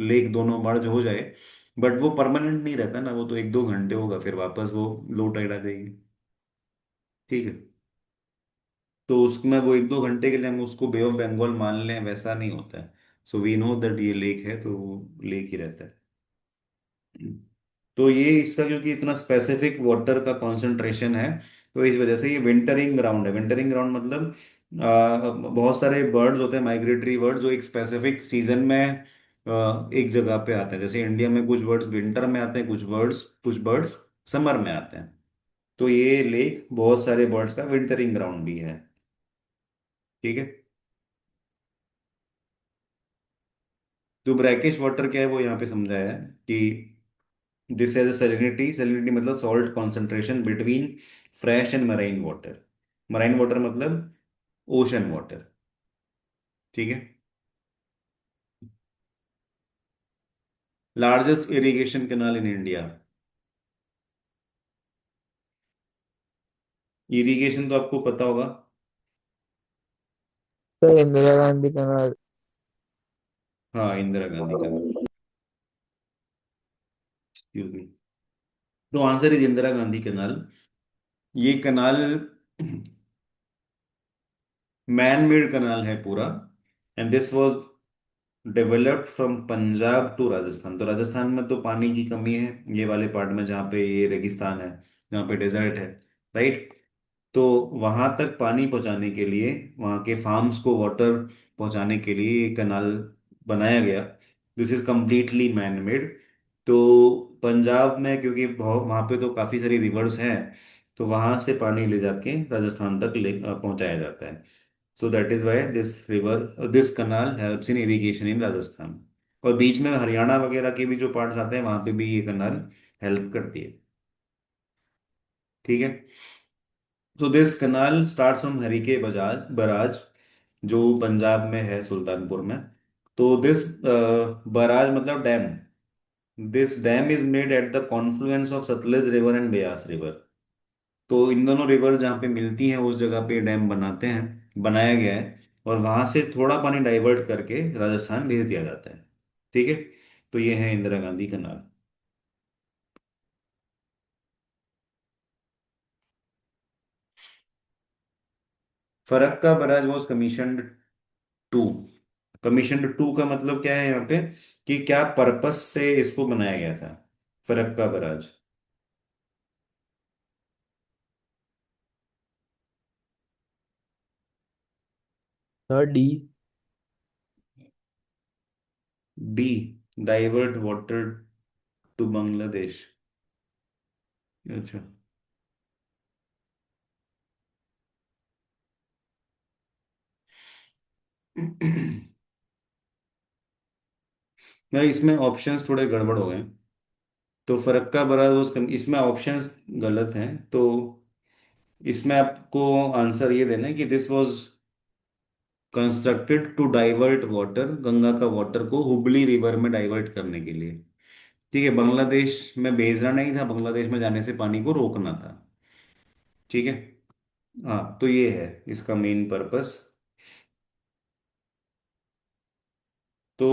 [SPEAKER 1] लेक दोनों मर्ज हो जाए। बट वो परमानेंट नहीं रहता ना, वो तो एक दो घंटे होगा फिर वापस वो लो टाइड आ जाएगी। ठीक है, तो उसमें वो एक दो घंटे के लिए हम उसको बे ऑफ बंगाल मान लें वैसा नहीं होता है। सो वी नो दैट ये लेक है तो वो लेक ही रहता है। तो ये इसका क्योंकि इतना स्पेसिफिक वाटर का कंसंट्रेशन है, तो इस वजह से ये विंटरिंग ग्राउंड है। विंटरिंग ग्राउंड मतलब बहुत सारे बर्ड्स होते हैं, माइग्रेटरी बर्ड्स, जो एक स्पेसिफिक सीजन में एक जगह पे आते हैं। जैसे इंडिया में कुछ बर्ड्स विंटर में आते हैं, कुछ बर्ड्स समर में आते हैं। तो ये लेक बहुत सारे बर्ड्स का विंटरिंग ग्राउंड भी है। ठीक है। तो ब्रैकिश वाटर क्या है वो यहाँ पे समझाया है कि दिस हैज सैलिनिटी, सैलिनिटी मतलब salt concentration between fresh and marine water. Marine water मतलब ओशन वाटर। ठीक है। Largest irrigation canal in India. Irrigation तो आपको पता होगा।
[SPEAKER 5] Sir Indira Gandhi canal.
[SPEAKER 1] हाँ, Indira Gandhi canal. Excuse me. तो answer is Indira Gandhi canal. ये कैनाल मैन मेड कैनाल है पूरा, and this was developed from Punjab to Rajasthan. तो राजस्थान में तो पानी की कमी है, ये वाले पार्ट में जहाँ पे ये रेगिस्तान है, जहाँ पे डेजर्ट है, राइट। तो वहां तक पानी पहुंचाने के लिए, वहां के फार्म्स को वाटर पहुंचाने के लिए ये कनाल बनाया गया। This is completely man made. तो पंजाब में क्योंकि बहुत वहां पे तो काफी सारी रिवर्स हैं, तो वहां से पानी ले जाके राजस्थान तक ले पहुंचाया जाता है। So that is why this canal helps in irrigation in Rajasthan. और बीच में हरियाणा वगैरह के भी जो पार्ट्स आते हैं वहां पे भी ये कनाल हेल्प करती है। ठीक है। तो this canal starts from Harike बजाज बराज, जो पंजाब में है, सुल्तानपुर में। तो दिस बराज मतलब dam, this dam is made at the confluence of Sutlej river and Beas river. तो इन दोनों रिवर जहाँ पे मिलती हैं उस जगह पे डैम बनाया गया है, और वहां से थोड़ा पानी डाइवर्ट करके राजस्थान भेज दिया जाता है। ठीक है। तो ये है Indira Gandhi canal. Farakka barrage was commissioned to. Commission to का मतलब क्या है यहाँ पे, कि क्या पर्पस से इसको बनाया गया था, Farakka barrage.
[SPEAKER 4] Sir D.
[SPEAKER 1] D, divert water to Bangladesh. अच्छा। नहीं, इसमें ऑप्शंस थोड़े गड़बड़ हो गए। तो फरक्का बराज इसमें ऑप्शंस गलत हैं। तो इसमें आपको आंसर ये देना है कि this was constructed to divert water, Ganga का वाटर को हुबली रिवर में डाइवर्ट करने के लिए। ठीक है। बांग्लादेश में भेजना नहीं था, बांग्लादेश में जाने से पानी को रोकना था। ठीक है। हाँ, तो ये है इसका मेन पर्पस। तो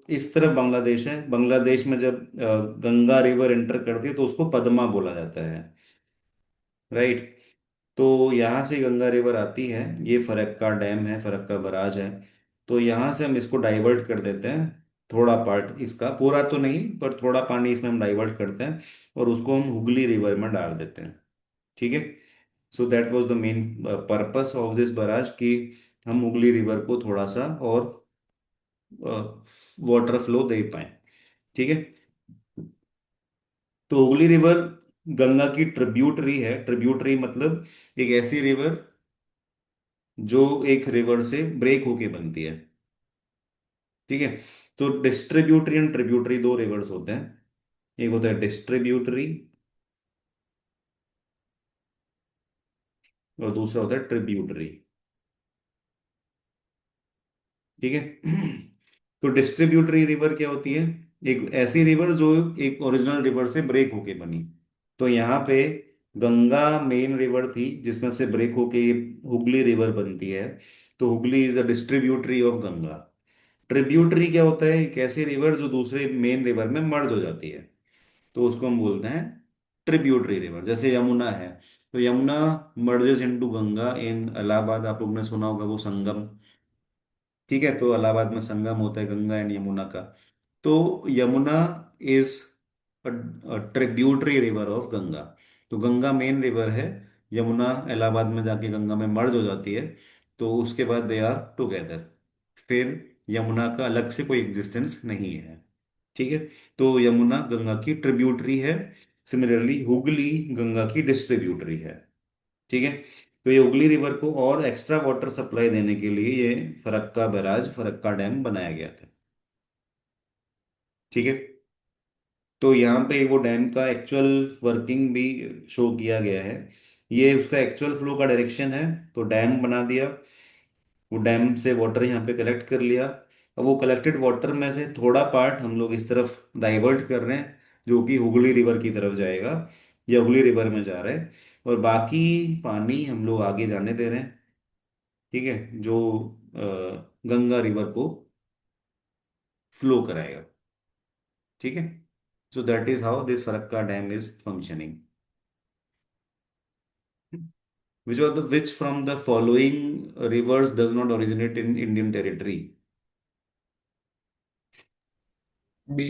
[SPEAKER 1] इस तरफ बांग्लादेश है, बांग्लादेश में जब गंगा रिवर एंटर करती है तो उसको पद्मा बोला जाता है, राइट। तो यहाँ से गंगा रिवर आती है, ये फरक्का डैम है, फरक्का बराज है। तो यहाँ से हम इसको डाइवर्ट कर देते हैं, थोड़ा पार्ट इसका, पूरा तो नहीं पर थोड़ा पानी इसमें हम डाइवर्ट करते हैं, और उसको हम हुगली रिवर में डाल देते हैं। ठीक है। So that was the main purpose of this barrage, कि हम हुगली रिवर को थोड़ा सा और वाटर फ्लो दे पाए। ठीक है। तो हुगली रिवर गंगा की ट्रिब्यूटरी है। ट्रिब्यूटरी मतलब एक ऐसी रिवर जो एक रिवर से ब्रेक होके बनती है। ठीक है। तो डिस्ट्रीब्यूटरी एंड ट्रिब्यूटरी दो रिवर्स होते हैं, एक होता है डिस्ट्रीब्यूटरी और दूसरा होता है ट्रिब्यूटरी। ठीक है। तो डिस्ट्रीब्यूटरी रिवर क्या होती है, एक ऐसी रिवर जो एक ओरिजिनल रिवर से ब्रेक होके बनी। तो यहाँ पे गंगा मेन रिवर थी जिसमें से ब्रेक होके ये हुगली रिवर बनती है। तो Hooghly is a distributary of Ganga. Tributary क्या होता है, एक ऐसी रिवर जो दूसरे मेन रिवर में मर्ज हो जाती है, तो उसको हम बोलते हैं ट्रिब्यूटरी रिवर। जैसे यमुना है, तो यमुना मर्जेस इनटू गंगा इन इलाहाबाद, आप लोगों ने सुना होगा वो संगम। ठीक है। तो इलाहाबाद में संगम होता है गंगा एंड यमुना का। तो Yamuna is tributary river of Ganga. तो गंगा मेन रिवर है, यमुना इलाहाबाद में जाके गंगा में मर्ज हो जाती है, तो उसके बाद दे आर टुगेदर। फिर यमुना का अलग से कोई एग्जिस्टेंस नहीं है। ठीक है, तो यमुना गंगा की ट्रिब्यूटरी है। सिमिलरली हुगली गंगा की डिस्ट्रीब्यूटरी है। ठीक है, तो ये हुगली रिवर को और एक्स्ट्रा वाटर सप्लाई देने के लिए ये फरक्का बैराज, फरक्का डैम बनाया गया था। ठीक है, तो यहाँ पे वो डैम का एक्चुअल वर्किंग भी शो किया गया है। ये उसका एक्चुअल फ्लो का डायरेक्शन है। तो डैम बना दिया, वो डैम से वाटर यहाँ पे कलेक्ट कर लिया। अब वो कलेक्टेड वाटर में से थोड़ा पार्ट हम लोग इस तरफ डाइवर्ट कर रहे हैं, जो कि हुगली रिवर की तरफ जाएगा, या हुगली रिवर में जा रहा है। और बाकी पानी हम लोग आगे जाने दे रहे हैं। ठीक है, जो गंगा रिवर को फ्लो कराएगा। ठीक है, so that is how this Farakka dam is functioning. Which from the following rivers does not originate in Indian territory?
[SPEAKER 6] B.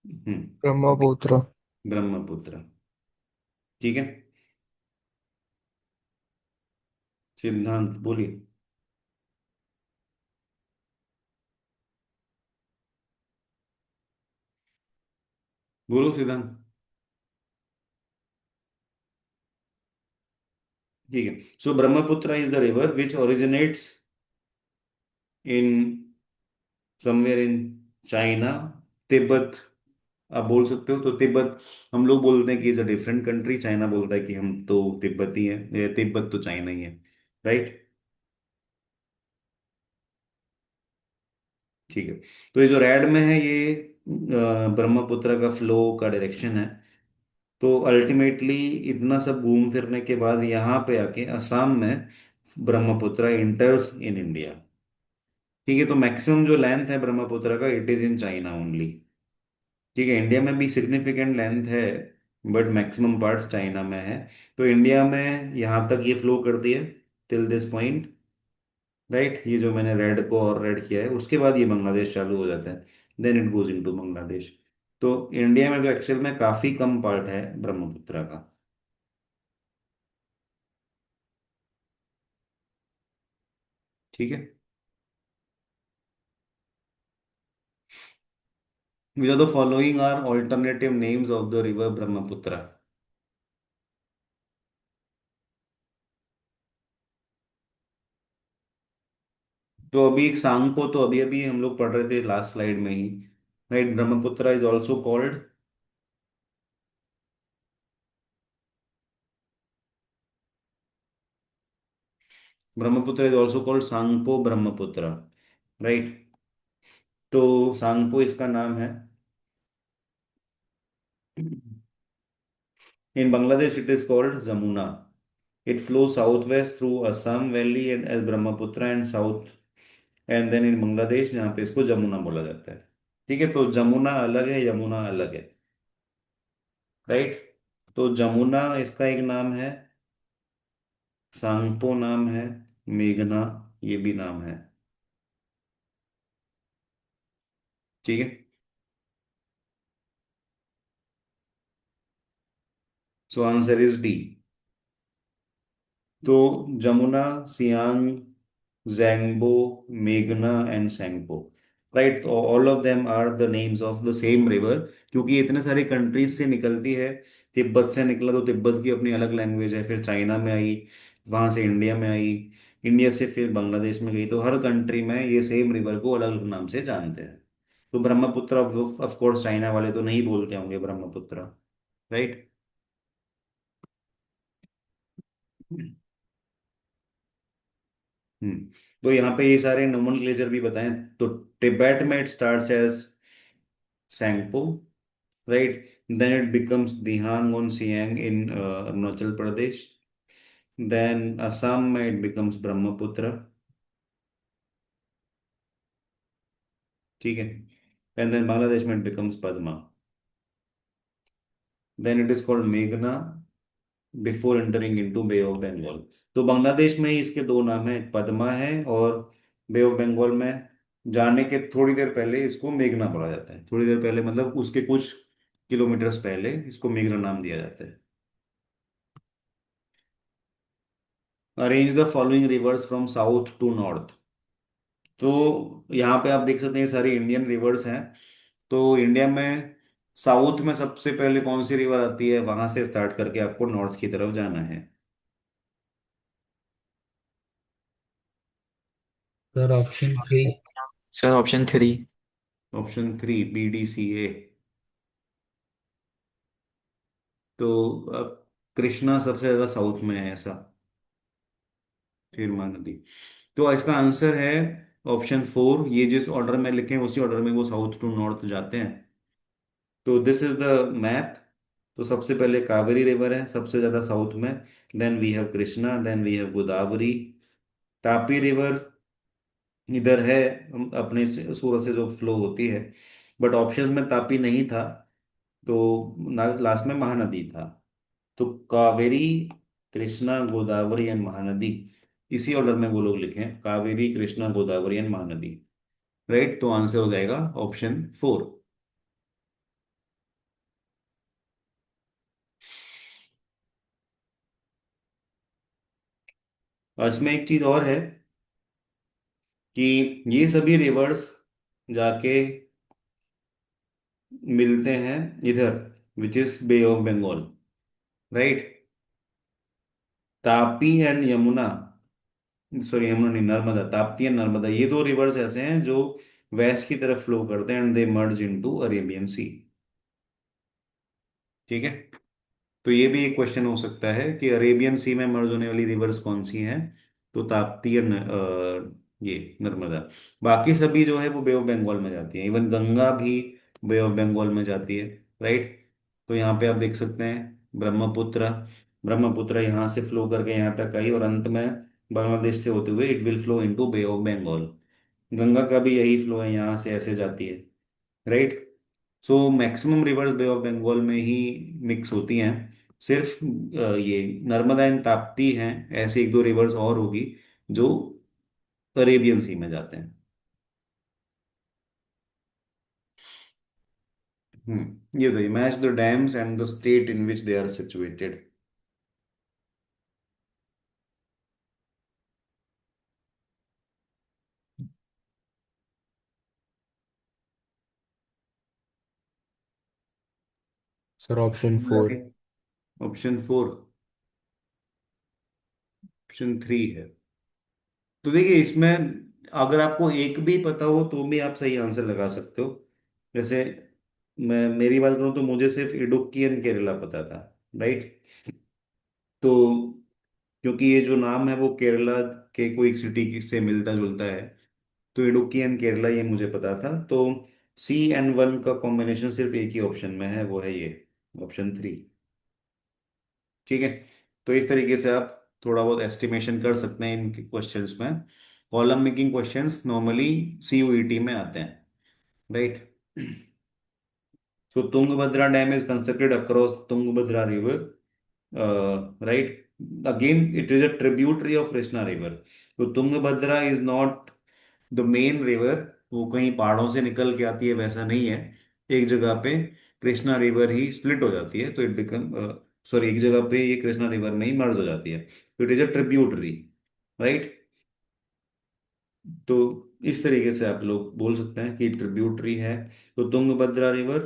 [SPEAKER 1] Hmm,
[SPEAKER 5] Brahmaputra.
[SPEAKER 1] Brahmaputra. ठीक है, सिद्धांत बोलिए। बोलो सिद्धांत। ठीक है, so Brahmaputra is the river which originates in somewhere in China, Tibet. आप बोल सकते हो, तो तिब्बत हम लोग बोलते हैं कि is a different country, China बोलता है कि हम तो तिब्बती हैं, ये तिब्बत तो चाइना ही है। राइट। ठीक है, तो ये जो रेड में है ये ब्रह्मपुत्र का फ्लो का डायरेक्शन है। तो अल्टीमेटली इतना सब घूम फिरने के बाद यहाँ पे आके असम में ब्रह्मपुत्र इंटर्स इन इंडिया। ठीक है, तो मैक्सिमम जो लेंथ है ब्रह्मपुत्र का, it is in China only. ठीक है, इंडिया में भी सिग्निफिकेंट लेंथ है, बट मैक्सिमम पार्ट चाइना में है। तो इंडिया में यहाँ तक ये फ्लो करती है टिल दिस पॉइंट। राइट, ये जो मैंने रेड को और रेड किया है, उसके बाद ये बांग्लादेश चालू हो जाता है, then it goes into Bangladesh. तो इंडिया में तो एक्चुअल में काफी कम पार्ट है ब्रह्मपुत्र का। ठीक है, which of the following are alternative names of the river Brahmaputra? तो अभी एक सांगपो तो अभी अभी हम लोग पढ़ रहे थे लास्ट स्लाइड में ही। Right, Brahmaputra is also called, Brahmaputra is also called Tsangpo Brahmaputra. Right, तो सांगपो इसका नाम है। In Bangladesh it is called Jamuna. It flow south west through Assam valley and as Brahmaputra and south, and then in Bangladesh यहाँ पे इसको जमुना बोला जाता है। ठीक है, तो जमुना अलग है, यमुना अलग है। राइट, तो जमुना इसका एक नाम है, सांगपो नाम है, मेघना ये भी नाम है। ठीक है, सो आंसर इज डी। तो जमुना, सियांग, जैंगबो, मेघना एंड सैंगपो। राइट, तो all of them are the names of the same river, क्योंकि ये इतने सारे कंट्रीज से निकलती है। तिब्बत से निकला तो तिब्बत की अपनी अलग लैंग्वेज है, फिर चाइना में आई, वहां से इंडिया में आई, इंडिया से फिर बांग्लादेश में गई, तो हर कंट्री में ये सेम रिवर को अलग अलग नाम से जानते हैं। तो ब्रह्मपुत्र ऑफ कोर्स चाइना वाले तो नहीं बोलते होंगे ब्रह्मपुत्र। राइट। हम्म, तो यहाँ पे ये सारे नोमेनक्लेचर भी बताएं। तो तिब्बत में it starts as Tsangpo. Right, then it becomes Dihang on Siang in Arunachal Pradesh, then Assam में इट बिकम्स ब्रह्मपुत्र। ठीक है, एंड देन बांग्लादेश में it becomes Padma, then it is called मेघना before entering into bay of Bengal. तो बांग्लादेश में ही इसके दो नाम है, पद्मा है, और बे ऑफ बंगाल में जाने के थोड़ी देर पहले इसको मेघना बोला जाता है। थोड़ी देर पहले मतलब उसके कुछ किलोमीटर्स पहले इसको मेघना नाम दिया जाता है। Arrange the following rivers from south to north. तो यहाँ पे आप देख सकते हैं सारे इंडियन रिवर्स हैं। तो इंडिया में साउथ में सबसे पहले कौन सी रिवर आती है, वहां से स्टार्ट करके आपको नॉर्थ की तरफ जाना है।
[SPEAKER 4] Sir option 3।
[SPEAKER 5] Sir option 3।
[SPEAKER 1] Option 3 BDCA। तो कृष्णा सबसे ज्यादा साउथ में है ऐसा, फिर महानदी। तो इसका आंसर है ऑप्शन 4। ये जिस ऑर्डर में लिखे हैं उसी ऑर्डर में वो साउथ टू नॉर्थ जाते हैं। तो दिस इज द मैप। तो सबसे पहले कावेरी रिवर है सबसे ज्यादा साउथ में, then we have Krishna, then we have Godavari. Tapi river इधर है, अपने सूरत से जो फ्लो होती है, बट ऑप्शंस में तापी नहीं था, तो लास्ट में महानदी था। तो कावेरी, कृष्णा, गोदावरी एंड महानदी, इसी ऑर्डर में वो लोग लिखे हैं, कावेरी, कृष्णा, गोदावरी एंड महानदी। राइट, तो आंसर हो जाएगा ऑप्शन 4। और इसमें एक चीज और है कि ये सभी रिवर्स जाके मिलते हैं इधर, which is bay of Bengal. Right, Tapi and Yamuna, sorry Yamuna नहीं, नर्मदा, ताप्ती एंड नर्मदा, ये दो रिवर्स ऐसे हैं जो वेस्ट की तरफ फ्लो करते हैं and they merge into Arabian Sea. ठीक है, तो ये भी एक क्वेश्चन हो सकता है कि अरेबियन सी में मर्ज होने वाली रिवर्स कौन सी हैं। तो ताप्ती और ये नर्मदा। बाकी सभी जो है वो बे ऑफ बंगाल में जाती है, इवन गंगा भी बे ऑफ बंगाल में जाती है। राइट, तो यहाँ पे आप देख सकते हैं ब्रह्मपुत्र, ब्रह्मपुत्र यहाँ से फ्लो करके यहाँ तक आई और अंत में बांग्लादेश से होते हुए it will flow into bay of Bengal. Ganga का भी यही फ्लो है, यहाँ से ऐसे जाती है। Right, so maximum rivers bay of Bengal में ही मिक्स होती हैं। सिर्फ ये नर्मदा एंड ताप्ती हैं, ऐसे एक दो रिवर्स और होगी जो अरेबियन सी में जाते हैं। ये तो match the dams and the state in which they are situated.
[SPEAKER 4] Sir option 4।
[SPEAKER 1] Option 4, option 3 है। तो देखिए इसमें अगर आपको एक भी पता हो तो भी आप सही आंसर लगा सकते हो। जैसे मैं मेरी बात करूं तो मुझे सिर्फ इडुक्की एंड केरला पता था। राइट, तो क्योंकि ये जो नाम है वो केरला के कोई एक सिटी से मिलता जुलता है, तो इडुक्की एंड केरला ये मुझे पता था। तो C and 1 का कॉम्बिनेशन सिर्फ एक ही ऑप्शन में है, वो है ये ऑप्शन 3। ठीक है, तो इस तरीके से आप थोड़ा बहुत एस्टिमेशन कर सकते हैं इन क्वेश्चंस में। Column making questions normally CUET में आते हैं। Right, so Tungabhadra dam is constructed across Tungabhadra river. Right, again it is a tributary of Krishna river. तो Tungabhadra is not the main river, वो कहीं पहाड़ों से निकल के आती है वैसा नहीं है। एक जगह पे कृष्णा रिवर ही स्प्लिट हो जाती है, तो इट बिकम, सॉरी, एक जगह पे ये कृष्णा रिवर में ही मर्ज हो जाती है, तो it is a tributary. Right, तो इस तरीके से आप लोग बोल सकते हैं कि ट्रिब्यूटरी है। तो Tungabhadra river,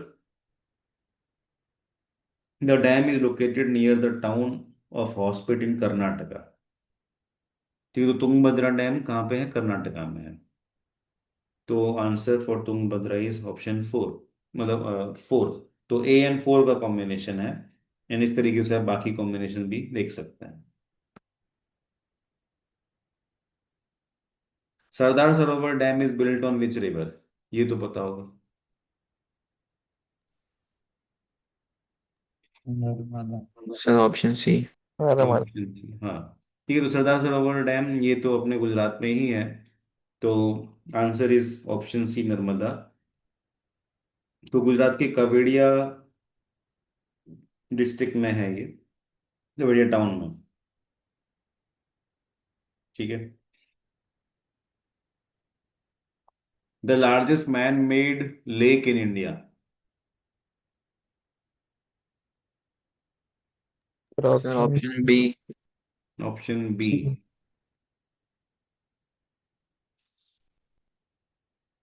[SPEAKER 1] the dam is located near the town of Hospet in Karnataka. ठीक है, तो तुंगभद्रा डैम कहाँ पे है, कर्नाटका में है। तो answer for Tungabhadra is option 4, मतलब 4। तो A and 4 का कॉम्बिनेशन है, एंड इस तरीके से आप बाकी कॉम्बिनेशन भी देख सकते हैं। Sardar Sarovar dam is built on which river, ये तो पता होगा।
[SPEAKER 4] Narmada.
[SPEAKER 5] Sir option C.
[SPEAKER 1] Option
[SPEAKER 5] Narmada.
[SPEAKER 1] थी, हाँ। ठीक है, तो सरदार सरोवर डैम ये तो अपने गुजरात में ही है, तो answer is option C, Narmada. तो गुजरात के केवड़िया डिस्ट्रिक्ट में है ये, केवड़िया टाउन में। ठीक है, the largest man made lake in India.
[SPEAKER 4] Sir
[SPEAKER 5] Sir,
[SPEAKER 4] option
[SPEAKER 5] option B.
[SPEAKER 1] Option B,
[SPEAKER 4] C.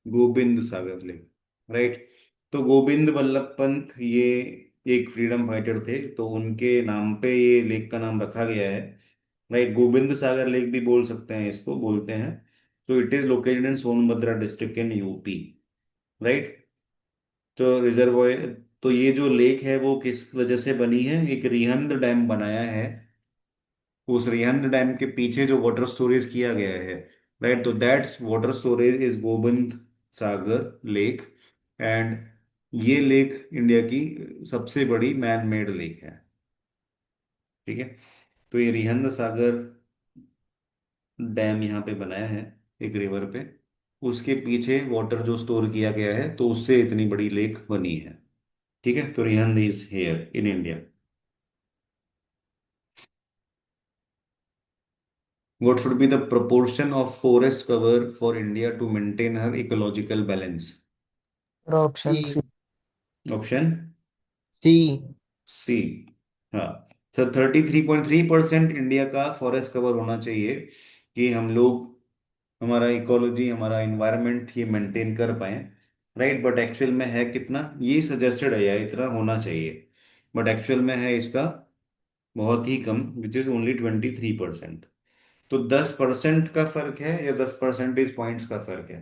[SPEAKER 1] Govind Sagar lake, right. तो गोविंद बल्लभ पंत ये एक फ्रीडम फाइटर थे, तो उनके नाम पे ये लेक का नाम रखा गया है, राइट। गोविंद सागर लेक भी बोल सकते हैं, इसको बोलते हैं। तो it is located in Sonbhadra district in UP, right. तो रिजर्वॉयर, तो ये जो लेक है वो किस वजह से बनी है, एक रिहंद डैम बनाया है, उस रिहंद डैम के पीछे जो वाटर स्टोरेज किया गया है, राइट। तो that's water storage is Govind Sagar lake, and ये लेक इंडिया की सबसे बड़ी मैन मेड लेक है, ठीक है। तो ये रिहंद सागर डैम यहाँ पे बनाया है, एक रिवर पे, उसके पीछे वाटर जो स्टोर किया गया है, तो उससे इतनी बड़ी लेक बनी है, ठीक है। तो Rihand is here in India. What should be the proportion of forest cover for India to maintain her ecological balance?
[SPEAKER 4] Sir option C.
[SPEAKER 1] Option
[SPEAKER 4] C.
[SPEAKER 1] C. हाँ, सर 33.3% इंडिया का फॉरेस्ट कवर होना चाहिए कि हम लोग, हमारा इकोलॉजी, हमारा इन्वायरमेंट ये मेंटेन कर पाए, राइट। बट एक्चुअल में है कितना, ये सजेस्टेड है, या इतना होना चाहिए, बट एक्चुअल में है इसका बहुत ही कम, विच इज ओनली 23%। तो 10% का फर्क है, या 10 परसेंटेज पॉइंट्स का फर्क है।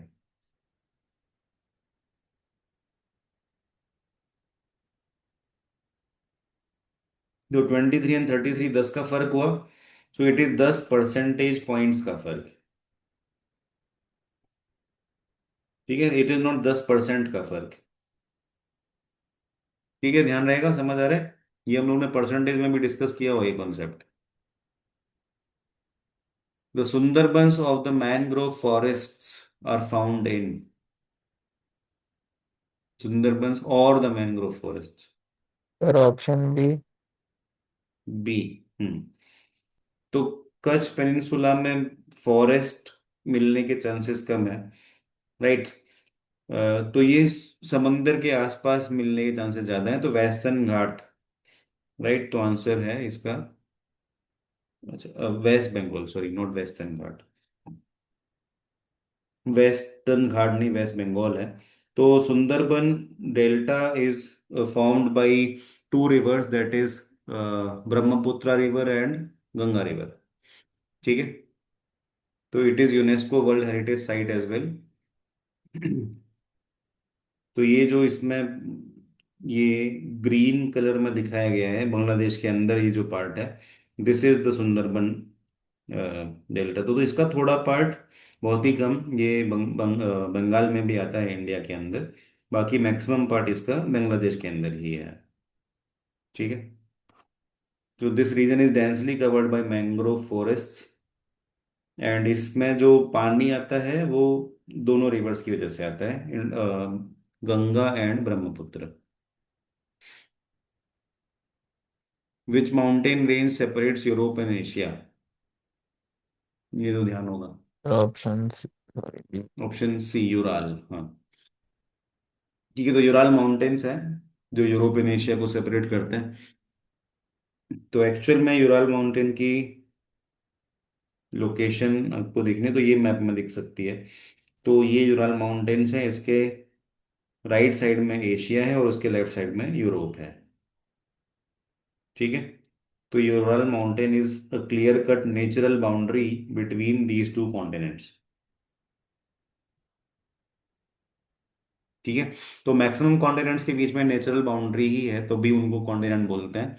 [SPEAKER 1] जो 23 और 33, 10 का फर्क हुआ, so it is 10 percentage points का फर्क, ठीक है। इट इज नॉट 10% का फर्क, ठीक है। ध्यान रहेगा, समझ आ रहा है, ये हम लोग ने परसेंटेज में भी डिस्कस किया हुआ ये concept. The Sundarbans of the mangrove forests are found in, Sundarbans और the mangrove forest.
[SPEAKER 4] Sir option B.
[SPEAKER 1] B. Hmm. तो कच्छ पेनिनसुला में फॉरेस्ट मिलने के चांसेस कम है, राइट। तो ये समंदर के आसपास मिलने के चांसेस ज्यादा हैं, तो वेस्टर्न घाट, राइट। तो आंसर है इसका, अच्छा West Bengal, sorry not Western Ghat, Western Ghat नहीं, वेस्ट बंगाल है। तो Sundarban delta is formed by two rivers, that is Brahmaputra river and Ganga river, ठीक है। तो it is UNESCO World Heritage site as well. तो ये जो इसमें ये ग्रीन कलर में दिखाया गया है, बांग्लादेश के अंदर ये जो पार्ट है, this is the Sundarban delta. तो इसका थोड़ा पार्ट, बहुत ही कम, ये बंगाल में भी आता है इंडिया के अंदर, बाकी मैक्सिमम पार्ट इसका बांग्लादेश के अंदर ही है, ठीक है। तो this region is densely covered by mangrove forest, and इसमें जो पानी आता है वो दोनों रिवर्स की वजह से आता है, Ganga and Brahmaputra. Which mountain range separates Europe and Asia, ये तो ध्यान होगा।
[SPEAKER 4] Sir option C. Sorry.
[SPEAKER 1] Option C, Ural, हाँ, ठीक है। तो यूराल माउंटेन्स है जो यूरोप एंड एशिया को सेपरेट करते हैं। तो एक्चुअल में यूराल माउंटेन की लोकेशन आपको देखने तो ये मैप में दिख सकती है। तो ये यूराल माउंटेन्स है, इसके राइट साइड में एशिया है और उसके लेफ्ट साइड में यूरोप है, ठीक है। तो Ural mountain is a clear cut natural boundary between these two continents, ठीक है। तो मैक्सिमम कॉन्टिनेंट्स के बीच में नेचुरल बाउंड्री ही है, तो भी उनको कॉन्टिनेंट बोलते हैं।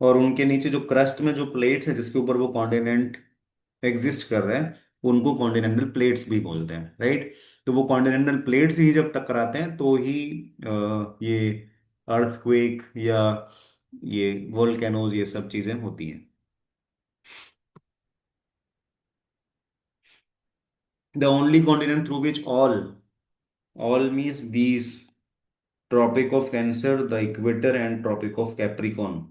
[SPEAKER 1] और उनके नीचे जो क्रस्ट में जो प्लेट्स है जिसके ऊपर वो कॉन्टिनेंट एग्जिस्ट कर रहे हैं, उनको कॉन्टिनेंटल प्लेट्स भी बोलते हैं, राइट। तो वो कॉन्टिनेंटल प्लेट्स ही जब टकराते हैं तो ही ये अर्थक्वेक या ये वोल्केनोज ये सब चीजें होती हैं। The only continent through which all means these, tropic of cancer, the equator and tropic of capricorn,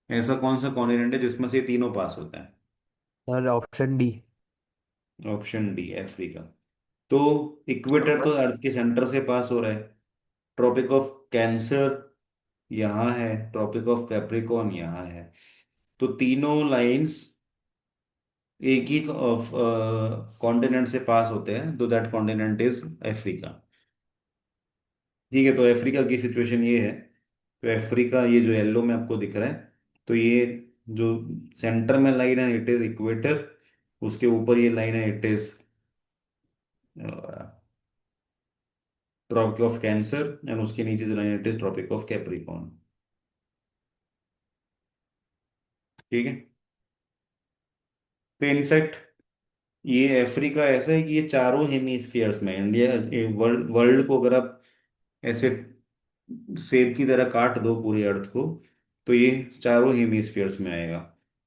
[SPEAKER 1] ऐसा कौन सा कॉन्टिनेंट है जिसमें से ये तीनों पास होता है?
[SPEAKER 2] Sir option D.
[SPEAKER 1] Option D, Africa. तो इक्वेटर तो अर्थ के सेंटर से पास हो रहा है, ट्रॉपिक ऑफ कैंसर यहाँ है, ट्रॉपिक ऑफ कैप्रिकॉर्न यहाँ है। तो तीनों लाइंस एक ही कॉन्टिनेंट से पास होते हैं, तो दैट कॉन्टिनेंट इज अफ्रीका। ठीक है, तो अफ्रीका की सिचुएशन ये है। तो अफ्रीका, ये जो येलो में आपको दिख रहा है, तो ये जो सेंटर में लाइन है इट इज इक्वेटर, उसके ऊपर ये लाइन है it is tropic of cancer, and उसके नीचे जो लाइन है it is tropic of capricorn. ठीक है, तो इनफैक्ट ये अफ्रीका ऐसा है कि ये चारों हेमीस्फीयर्स में, इंडिया, वर्ल्ड वर्ल्ड को अगर आप ऐसे सेब की तरह काट दो पूरी अर्थ को, तो ये चारों हेमीस्फीयर्स में आएगा।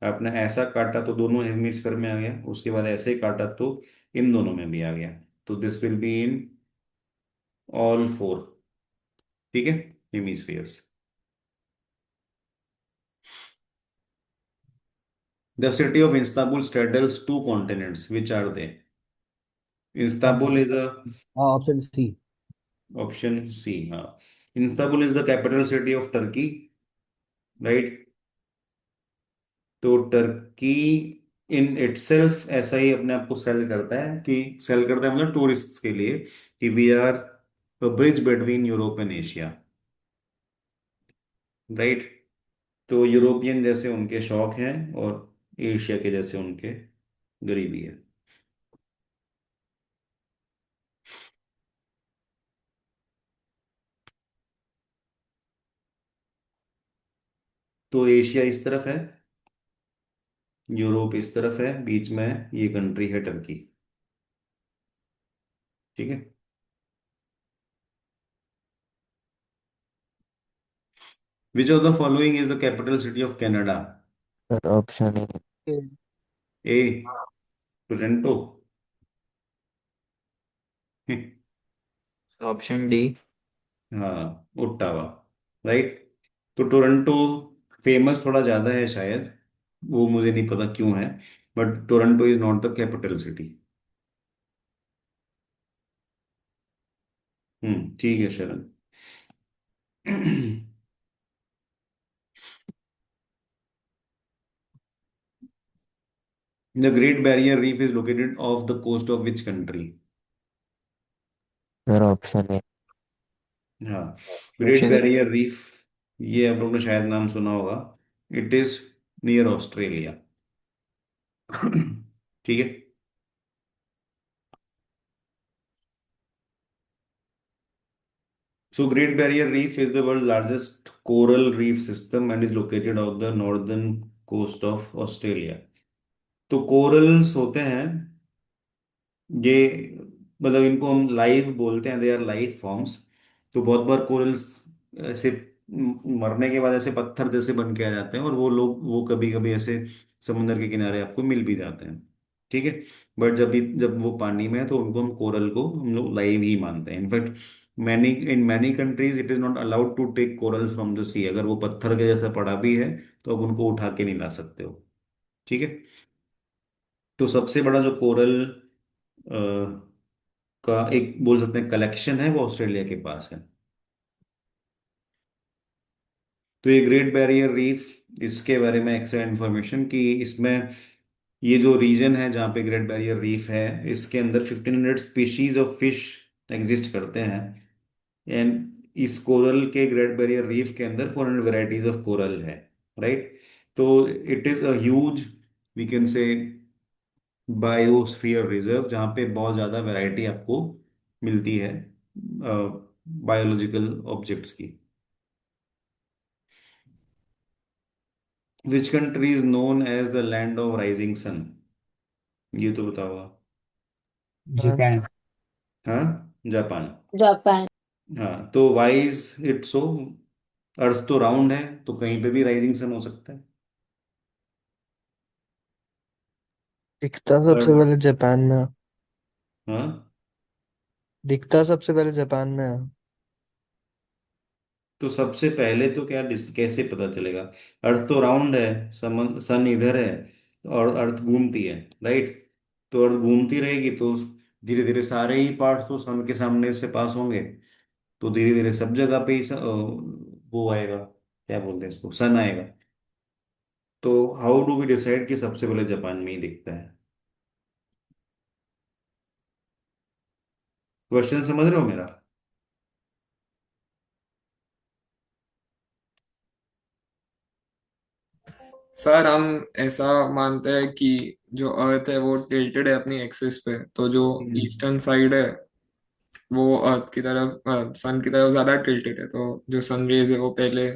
[SPEAKER 1] आपने ऐसा काटा तो दोनों हेमीस्फीयर में आ गया, उसके बाद ऐसे ही काटा तो इन दोनों में भी आ गया। तो this will be in all four. ठीक है, hemispheres. The city of Istanbul straddles two continents, which are they? Istanbul is a
[SPEAKER 7] option C.
[SPEAKER 1] option C, हाँ। Istanbul is the capital city of Turkey, right? तो टर्की इन इटसेल्फ ऐसा ही अपने आप को सेल करता है, कि सेल करता है मतलब टूरिस्ट के लिए, कि we are bridge between Europe and Asia, right? तो यूरोपियन जैसे उनके शौक हैं और एशिया के जैसे उनके गरीबी है। तो एशिया इस तरफ है, यूरोप इस तरफ है, बीच में ये कंट्री है टर्की। ठीक है, विच of the following is the capital city of Canada?
[SPEAKER 4] Sir option A.
[SPEAKER 1] A Toronto.
[SPEAKER 5] Option D.
[SPEAKER 1] हाँ, ओट्टावा, राइट। तो टोरंटो फेमस थोड़ा ज्यादा है शायद, वो मुझे नहीं पता क्यों है, but Toronto is not the capital city. ठीक है Sharan. The Great Barrier Reef is located off the coast of which country?
[SPEAKER 4] Sir option A.
[SPEAKER 1] हाँ, great
[SPEAKER 5] Option A.
[SPEAKER 1] Barrier reef, ये आप लोगों ने शायद नाम सुना होगा। It is near Australia. ठीक है, so Great Barrier Reef is the world's largest coral reef system and is located off the northern coast of Australia. तो कोरल्स होते हैं ये, मतलब इनको हम लाइव बोलते हैं, दे आर लाइफ फॉर्म्स। तो बहुत बार कोरल्स ऐसे मरने के बाद ऐसे पत्थर जैसे बन के आ जाते हैं, और वो कभी कभी ऐसे समुद्र के किनारे आपको मिल भी जाते हैं। ठीक है, बट जब वो पानी में है तो उनको हम लोग लाइव ही मानते हैं। In fact many countries it is not allowed to take coral from the sea. अगर वो पत्थर के जैसा पड़ा भी है तो अब उनको उठा के नहीं ला सकते हो। ठीक है, तो सबसे बड़ा जो कोरल का एक बोल सकते हैं कलेक्शन है, वो ऑस्ट्रेलिया के पास है। तो ये ग्रेट बैरियर रीफ, इसके बारे में एक्स्ट्रा इन्फॉर्मेशन कि इसमें ये जो रीजन है जहाँ पे ग्रेट बैरियर रीफ है, इसके अंदर 1500 स्पीशीज ऑफ फिश एग्जिस्ट करते हैं। एंड इस कोरल के ग्रेट बैरियर रीफ के अंदर 400 वेराइटीज ऑफ कोरल है, राइट? तो it is a huge, we can say, biosphere reserve, जहाँ पे बहुत ज़्यादा वैरायटी आपको मिलती है बायोलॉजिकल ऑब्जेक्ट्स की। Which country is known as the land of rising sun? ये तो बताओ आप।
[SPEAKER 7] जापान।
[SPEAKER 1] हाँ, जापान।
[SPEAKER 8] जापान।
[SPEAKER 1] हाँ, तो वाई इज इट सो? अर्थ तो राउंड है, तो कहीं पे भी राइजिंग सन हो सकता है।
[SPEAKER 4] दिखता सबसे
[SPEAKER 1] पर
[SPEAKER 4] पहले जापान में।
[SPEAKER 1] हाँ,
[SPEAKER 4] दिखता सबसे पहले जापान में है।
[SPEAKER 1] तो सबसे पहले तो कैसे पता चलेगा? अर्थ तो राउंड है, सन इधर है, और अर्थ घूमती है, राइट? तो अर्थ घूमती रहेगी तो धीरे धीरे सारे ही पार्ट्स तो सन के सामने से पास होंगे। तो धीरे धीरे सब जगह पे ही वो आएगा, क्या बोलते हैं इसको, सन आएगा। तो हाउ डू वी डिसाइड कि सबसे पहले जापान में ही दिखता है? क्वेश्चन समझ रहे हो मेरा?
[SPEAKER 6] सर हम ऐसा मानते हैं कि जो अर्थ है वो टिल्टेड है अपनी एक्सिस पे, तो जो
[SPEAKER 1] हम्म।
[SPEAKER 6] ईस्टर्न साइड है वो अर्थ की तरफ, सन की तरफ ज्यादा टिल्टेड है, तो जो सन रेज है वो पहले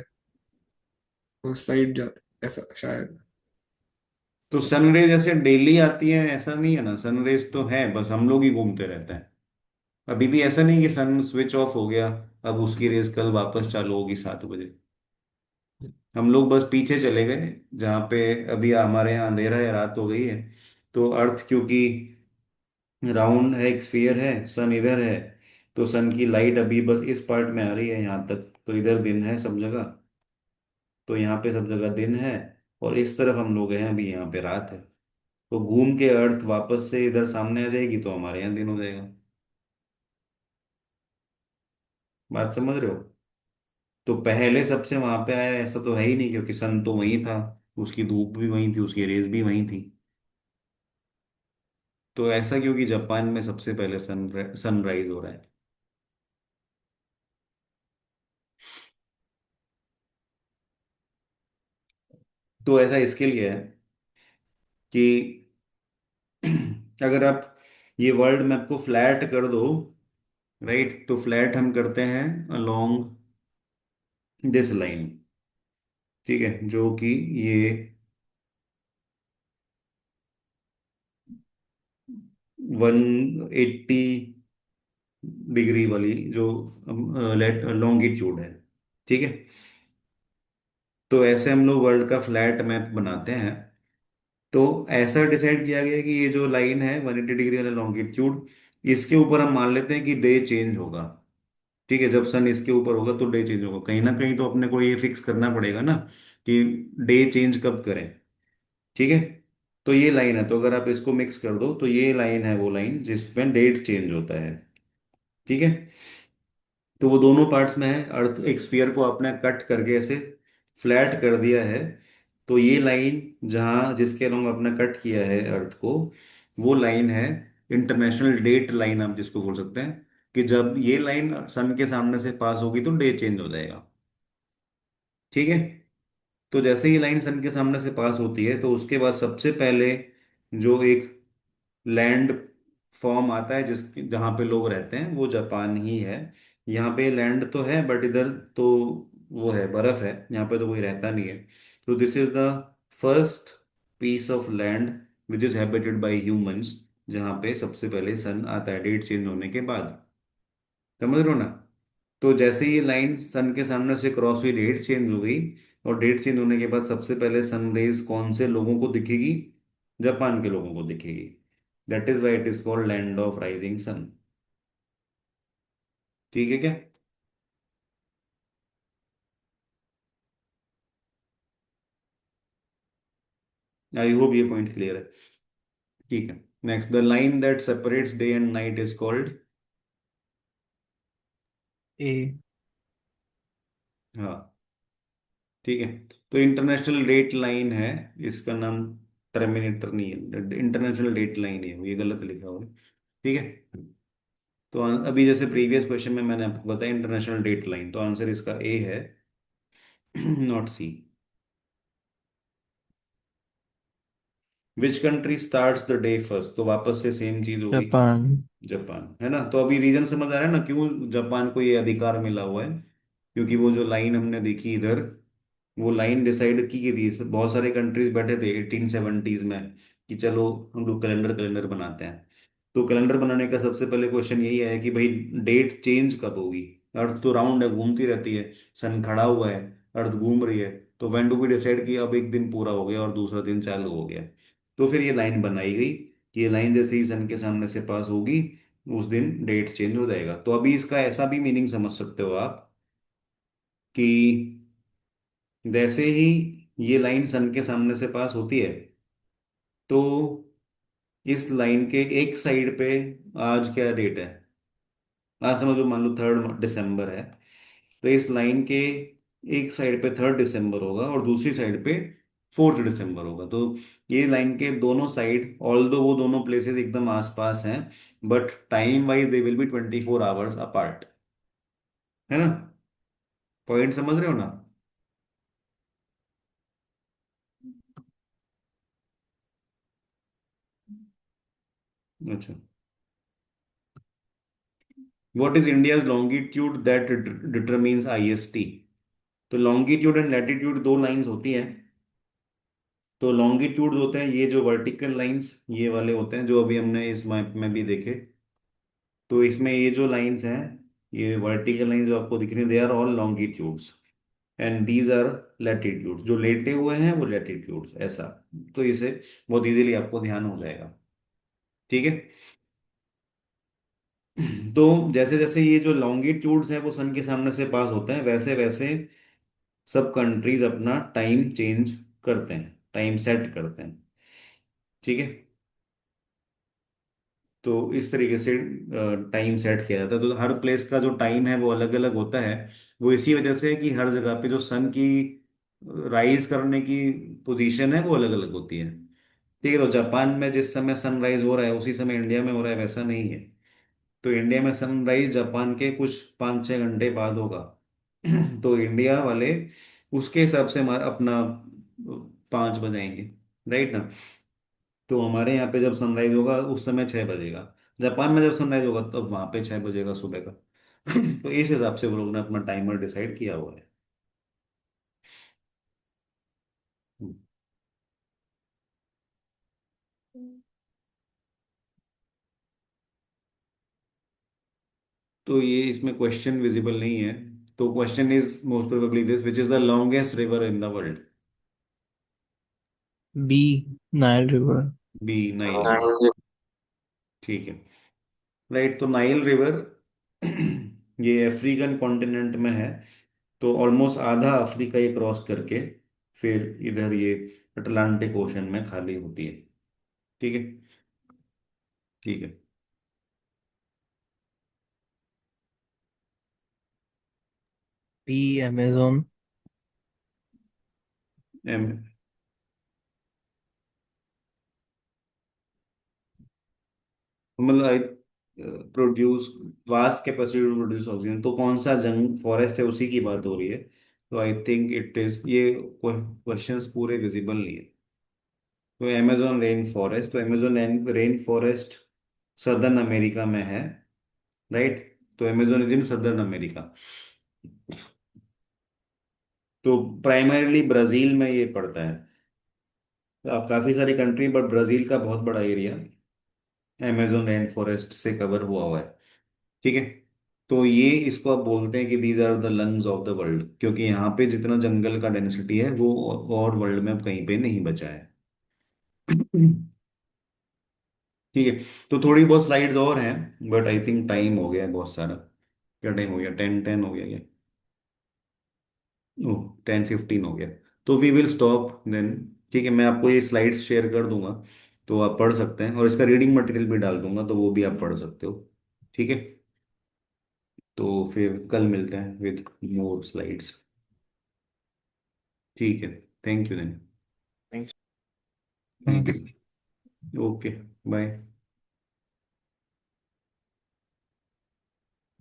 [SPEAKER 6] उस साइड जाते, ऐसा शायद।
[SPEAKER 1] तो सनरेज जैसे डेली आती है ऐसा नहीं है ना, सनरेज तो है, बस हम लोग ही घूमते रहते हैं। अभी भी ऐसा नहीं कि सन स्विच ऑफ हो गया, अब उसकी रेज कल वापस चालू होगी 7 बजे। हम लोग बस पीछे चले गए, जहाँ पे अभी हमारे यहाँ अंधेरा है, रात हो गई है। तो अर्थ क्योंकि राउंड है, एक स्फीयर है, सन इधर है, तो सन की लाइट अभी बस इस पार्ट में आ रही है यहाँ तक, तो इधर दिन है सब जगह, तो यहाँ पे सब जगह दिन है। और इस तरफ हम लोग हैं अभी, यहाँ पे रात है। तो घूम के अर्थ वापस से इधर सामने आ जाएगी, तो हमारे यहाँ दिन हो जाएगा। बात समझ रहे हो? तो पहले सबसे वहां पे आया ऐसा तो है ही नहीं, क्योंकि सन तो वही था, उसकी धूप भी वही थी, उसकी रेज भी वही थी। तो ऐसा क्योंकि जापान में सबसे पहले सनराइज हो रहा है। तो ऐसा इसके लिए है कि अगर आप ये वर्ल्ड मैप को फ्लैट कर दो, राइट, तो फ्लैट हम करते हैं अलोंग दिस लाइन, ठीक है, जो कि ये 180 डिग्री वाली जो लॉन्गिट्यूड है, ठीक है। तो ऐसे हम लोग वर्ल्ड का फ्लैट मैप बनाते हैं। तो ऐसा डिसाइड किया गया कि ये जो लाइन है 180 डिग्री वाला लॉन्गिट्यूड, इसके ऊपर हम मान लेते हैं कि डे चेंज होगा। ठीक है, जब सन इसके ऊपर होगा तो डे चेंज होगा, कहीं ना कहीं तो अपने को ये फिक्स करना पड़ेगा ना कि डे चेंज कब करें। ठीक है, तो ये लाइन है, तो अगर आप इसको मिक्स कर दो तो ये लाइन है वो लाइन जिसमें डेट चेंज होता है। ठीक है, तो वो दोनों पार्ट्स में है, अर्थ एक स्फीयर को आपने कट करके ऐसे फ्लैट कर दिया है। तो ये लाइन जहाँ जिसके अलोंग आपने कट किया है अर्थ को, वो लाइन है इंटरनेशनल डेट लाइन, आप जिसको बोल सकते हैं कि जब ये लाइन सन के सामने से पास होगी तो डे चेंज हो जाएगा। ठीक है, तो जैसे ही लाइन सन के सामने से पास होती है, तो उसके बाद सबसे पहले जो एक लैंड फॉर्म आता है जिस जहाँ पे लोग रहते हैं वो जापान ही है। यहाँ पे लैंड तो है बट इधर तो वो है, बर्फ है, यहाँ पे तो कोई रहता नहीं है। तो this is the first piece of land which is habited by humans, जहाँ पे सबसे पहले सन आता है डेट चेंज होने के बाद। समझ रहे हो ना? तो जैसे ही ये लाइन सन के सामने से क्रॉस हुई, डेट चेंज हो गई, और डेट चेंज होने के बाद सबसे पहले सन रेज कौन से लोगों को दिखेगी? जापान के लोगों को दिखेगी। That is why it is called land of rising sun. ठीक है क्या? आई होप ये पॉइंट क्लियर है। ठीक है, next, the line that separates day and night is called.
[SPEAKER 4] A.
[SPEAKER 1] हाँ, ठीक है, तो इंटरनेशनल डेट लाइन है, इसका नाम टर्मिनेटर नहीं है, इंटरनेशनल डेट लाइन है, ये गलत लिखा हुआ है। ठीक है, तो अभी जैसे प्रीवियस क्वेश्चन में मैंने आपको बताया इंटरनेशनल डेट लाइन, तो आंसर इसका ए है, not C. Which country starts the day first, तो वापस से सेम चीज होगी,
[SPEAKER 4] जापान।
[SPEAKER 1] जापान, है ना? तो अभी रीजन समझ आ रहा है ना क्यों जापान को ये अधिकार मिला हुआ है? क्योंकि वो जो लाइन हमने देखी इधर, वो लाइन डिसाइड की गई थी, बहुत सारे कंट्रीज बैठे थे 1870s में कि चलो हम लोग कैलेंडर कैलेंडर बनाते हैं। तो कैलेंडर बनाने का सबसे पहले क्वेश्चन यही है कि भाई डेट चेंज कब होगी? अर्थ तो राउंड है, घूमती रहती है, सन खड़ा हुआ है, अर्थ घूम रही है, तो व्हेन डू वी डिसाइड कि अब एक दिन पूरा हो गया और दूसरा दिन चालू हो गया? तो फिर ये लाइन बनाई गई कि ये लाइन जैसे ही सन के सामने से पास होगी उस दिन डेट चेंज हो जाएगा। तो अभी इसका ऐसा भी मीनिंग समझ सकते हो आप कि जैसे ही ये लाइन सन के सामने से पास होती है, तो इस लाइन के एक साइड पे आज क्या डेट है? आज समझ लो, मान लो 3 दिसंबर है, तो इस लाइन के एक साइड पे 3 दिसंबर होगा और दूसरी साइड पे 4 दिसंबर होगा। तो ये लाइन के दोनों साइड, ऑल दो वो दोनों प्लेसेस एकदम आसपास हैं, but time wise they will be 24 hours apart. है ना? पॉइंट समझ रहे हो ना? अच्छा। What is India's longitude that determines IST? तो लॉन्गिट्यूड एंड लैटिट्यूड दो लाइंस होती हैं। तो लॉन्गिट्यूड होते हैं ये जो वर्टिकल लाइंस, ये वाले होते हैं जो अभी हमने इस मैप में भी देखे। तो इसमें ये जो लाइंस हैं, ये वर्टिकल लाइंस जो आपको दिख रही हैं, they are all longitudes, and these are latitudes. जो लेटे हुए हैं वो लैटिट्यूड्स, ऐसा। तो इसे बहुत इजीली आपको ध्यान हो जाएगा। ठीक है। तो जैसे जैसे ये जो लॉन्गिट्यूड्स हैं वो सन के सामने से पास होते हैं, वैसे वैसे सब कंट्रीज अपना टाइम चेंज करते हैं, टाइम सेट करते हैं। ठीक है। तो इस तरीके से टाइम सेट किया जाता है। तो हर प्लेस का जो टाइम है वो अलग अलग होता है। वो इसी वजह से है कि हर जगह पे जो सन की राइज करने की पोजीशन है वो अलग अलग होती है। ठीक है। तो जापान में जिस समय सनराइज हो रहा है उसी समय इंडिया में हो रहा है, वैसा नहीं है। तो इंडिया में सनराइज जापान के कुछ 5-6 घंटे बाद होगा। तो इंडिया वाले उसके हिसाब से हमारा अपना 5 बजाएंगे, राइट ना? तो हमारे यहाँ पे जब सनराइज होगा उस समय 6 बजेगा। जापान में जब सनराइज होगा तब वहां पे 6 बजेगा सुबह का। तो इस हिसाब से वो लोग ने अपना टाइमर डिसाइड किया हुआ है। तो ये इसमें क्वेश्चन विजिबल नहीं है। तो question is most probably this, which is the longest river in the world?
[SPEAKER 4] B, Nile river.
[SPEAKER 1] B, Nile river.
[SPEAKER 5] Nine.
[SPEAKER 1] ठीक है। राइट। तो नाइल रिवर ये अफ्रीकन कॉन्टिनेंट में है। तो ऑलमोस्ट आधा अफ्रीका ये क्रॉस करके फिर इधर ये अटलांटिक ओशन में खाली होती है। ठीक है। ठीक है।
[SPEAKER 4] B, Amazon.
[SPEAKER 1] एम मतलब I produce vast capacity to produce oxygen, तो कौन सा जंग फॉरेस्ट है उसी की बात हो रही है। तो आई थिंक इट इज ये क्वेश्चंस पूरे विजिबल नहीं है। तो अमेजोन रेन फॉरेस्ट, तो Amazon rain forest southern America में है, राइट? तो Amazon is in southern America. तो प्राइमरीली ब्राजील में ये पड़ता है। काफी सारी कंट्री, बट ब्राजील का बहुत बड़ा एरिया अमेजोन रेन फॉरेस्ट से कवर हुआ हुआ है। ठीक है। तो ये इसको आप बोलते हैं कि these are the lungs of the world, क्योंकि यहाँ पे जितना जंगल का डेंसिटी है वो और वर्ल्ड में अब कहीं पे नहीं बचा है। ठीक है। तो थोड़ी बहुत स्लाइड्स और हैं, बट आई थिंक टाइम हो गया है बहुत सारा। क्या टाइम हो गया? 10:10 हो गया क्या? ओह, 10:15 हो गया। तो वी विल स्टॉप देन। ठीक है। मैं आपको ये स्लाइड्स शेयर कर दूंगा, तो आप पढ़ सकते हैं, और इसका रीडिंग मटेरियल भी डाल दूंगा, तो वो भी आप पढ़ सकते हो। ठीक है। तो फिर कल मिलते हैं विद मोर स्लाइड्स। ठीक है। Thank you then.
[SPEAKER 5] थैंक्स।
[SPEAKER 1] ठीक है। ओके। बाय।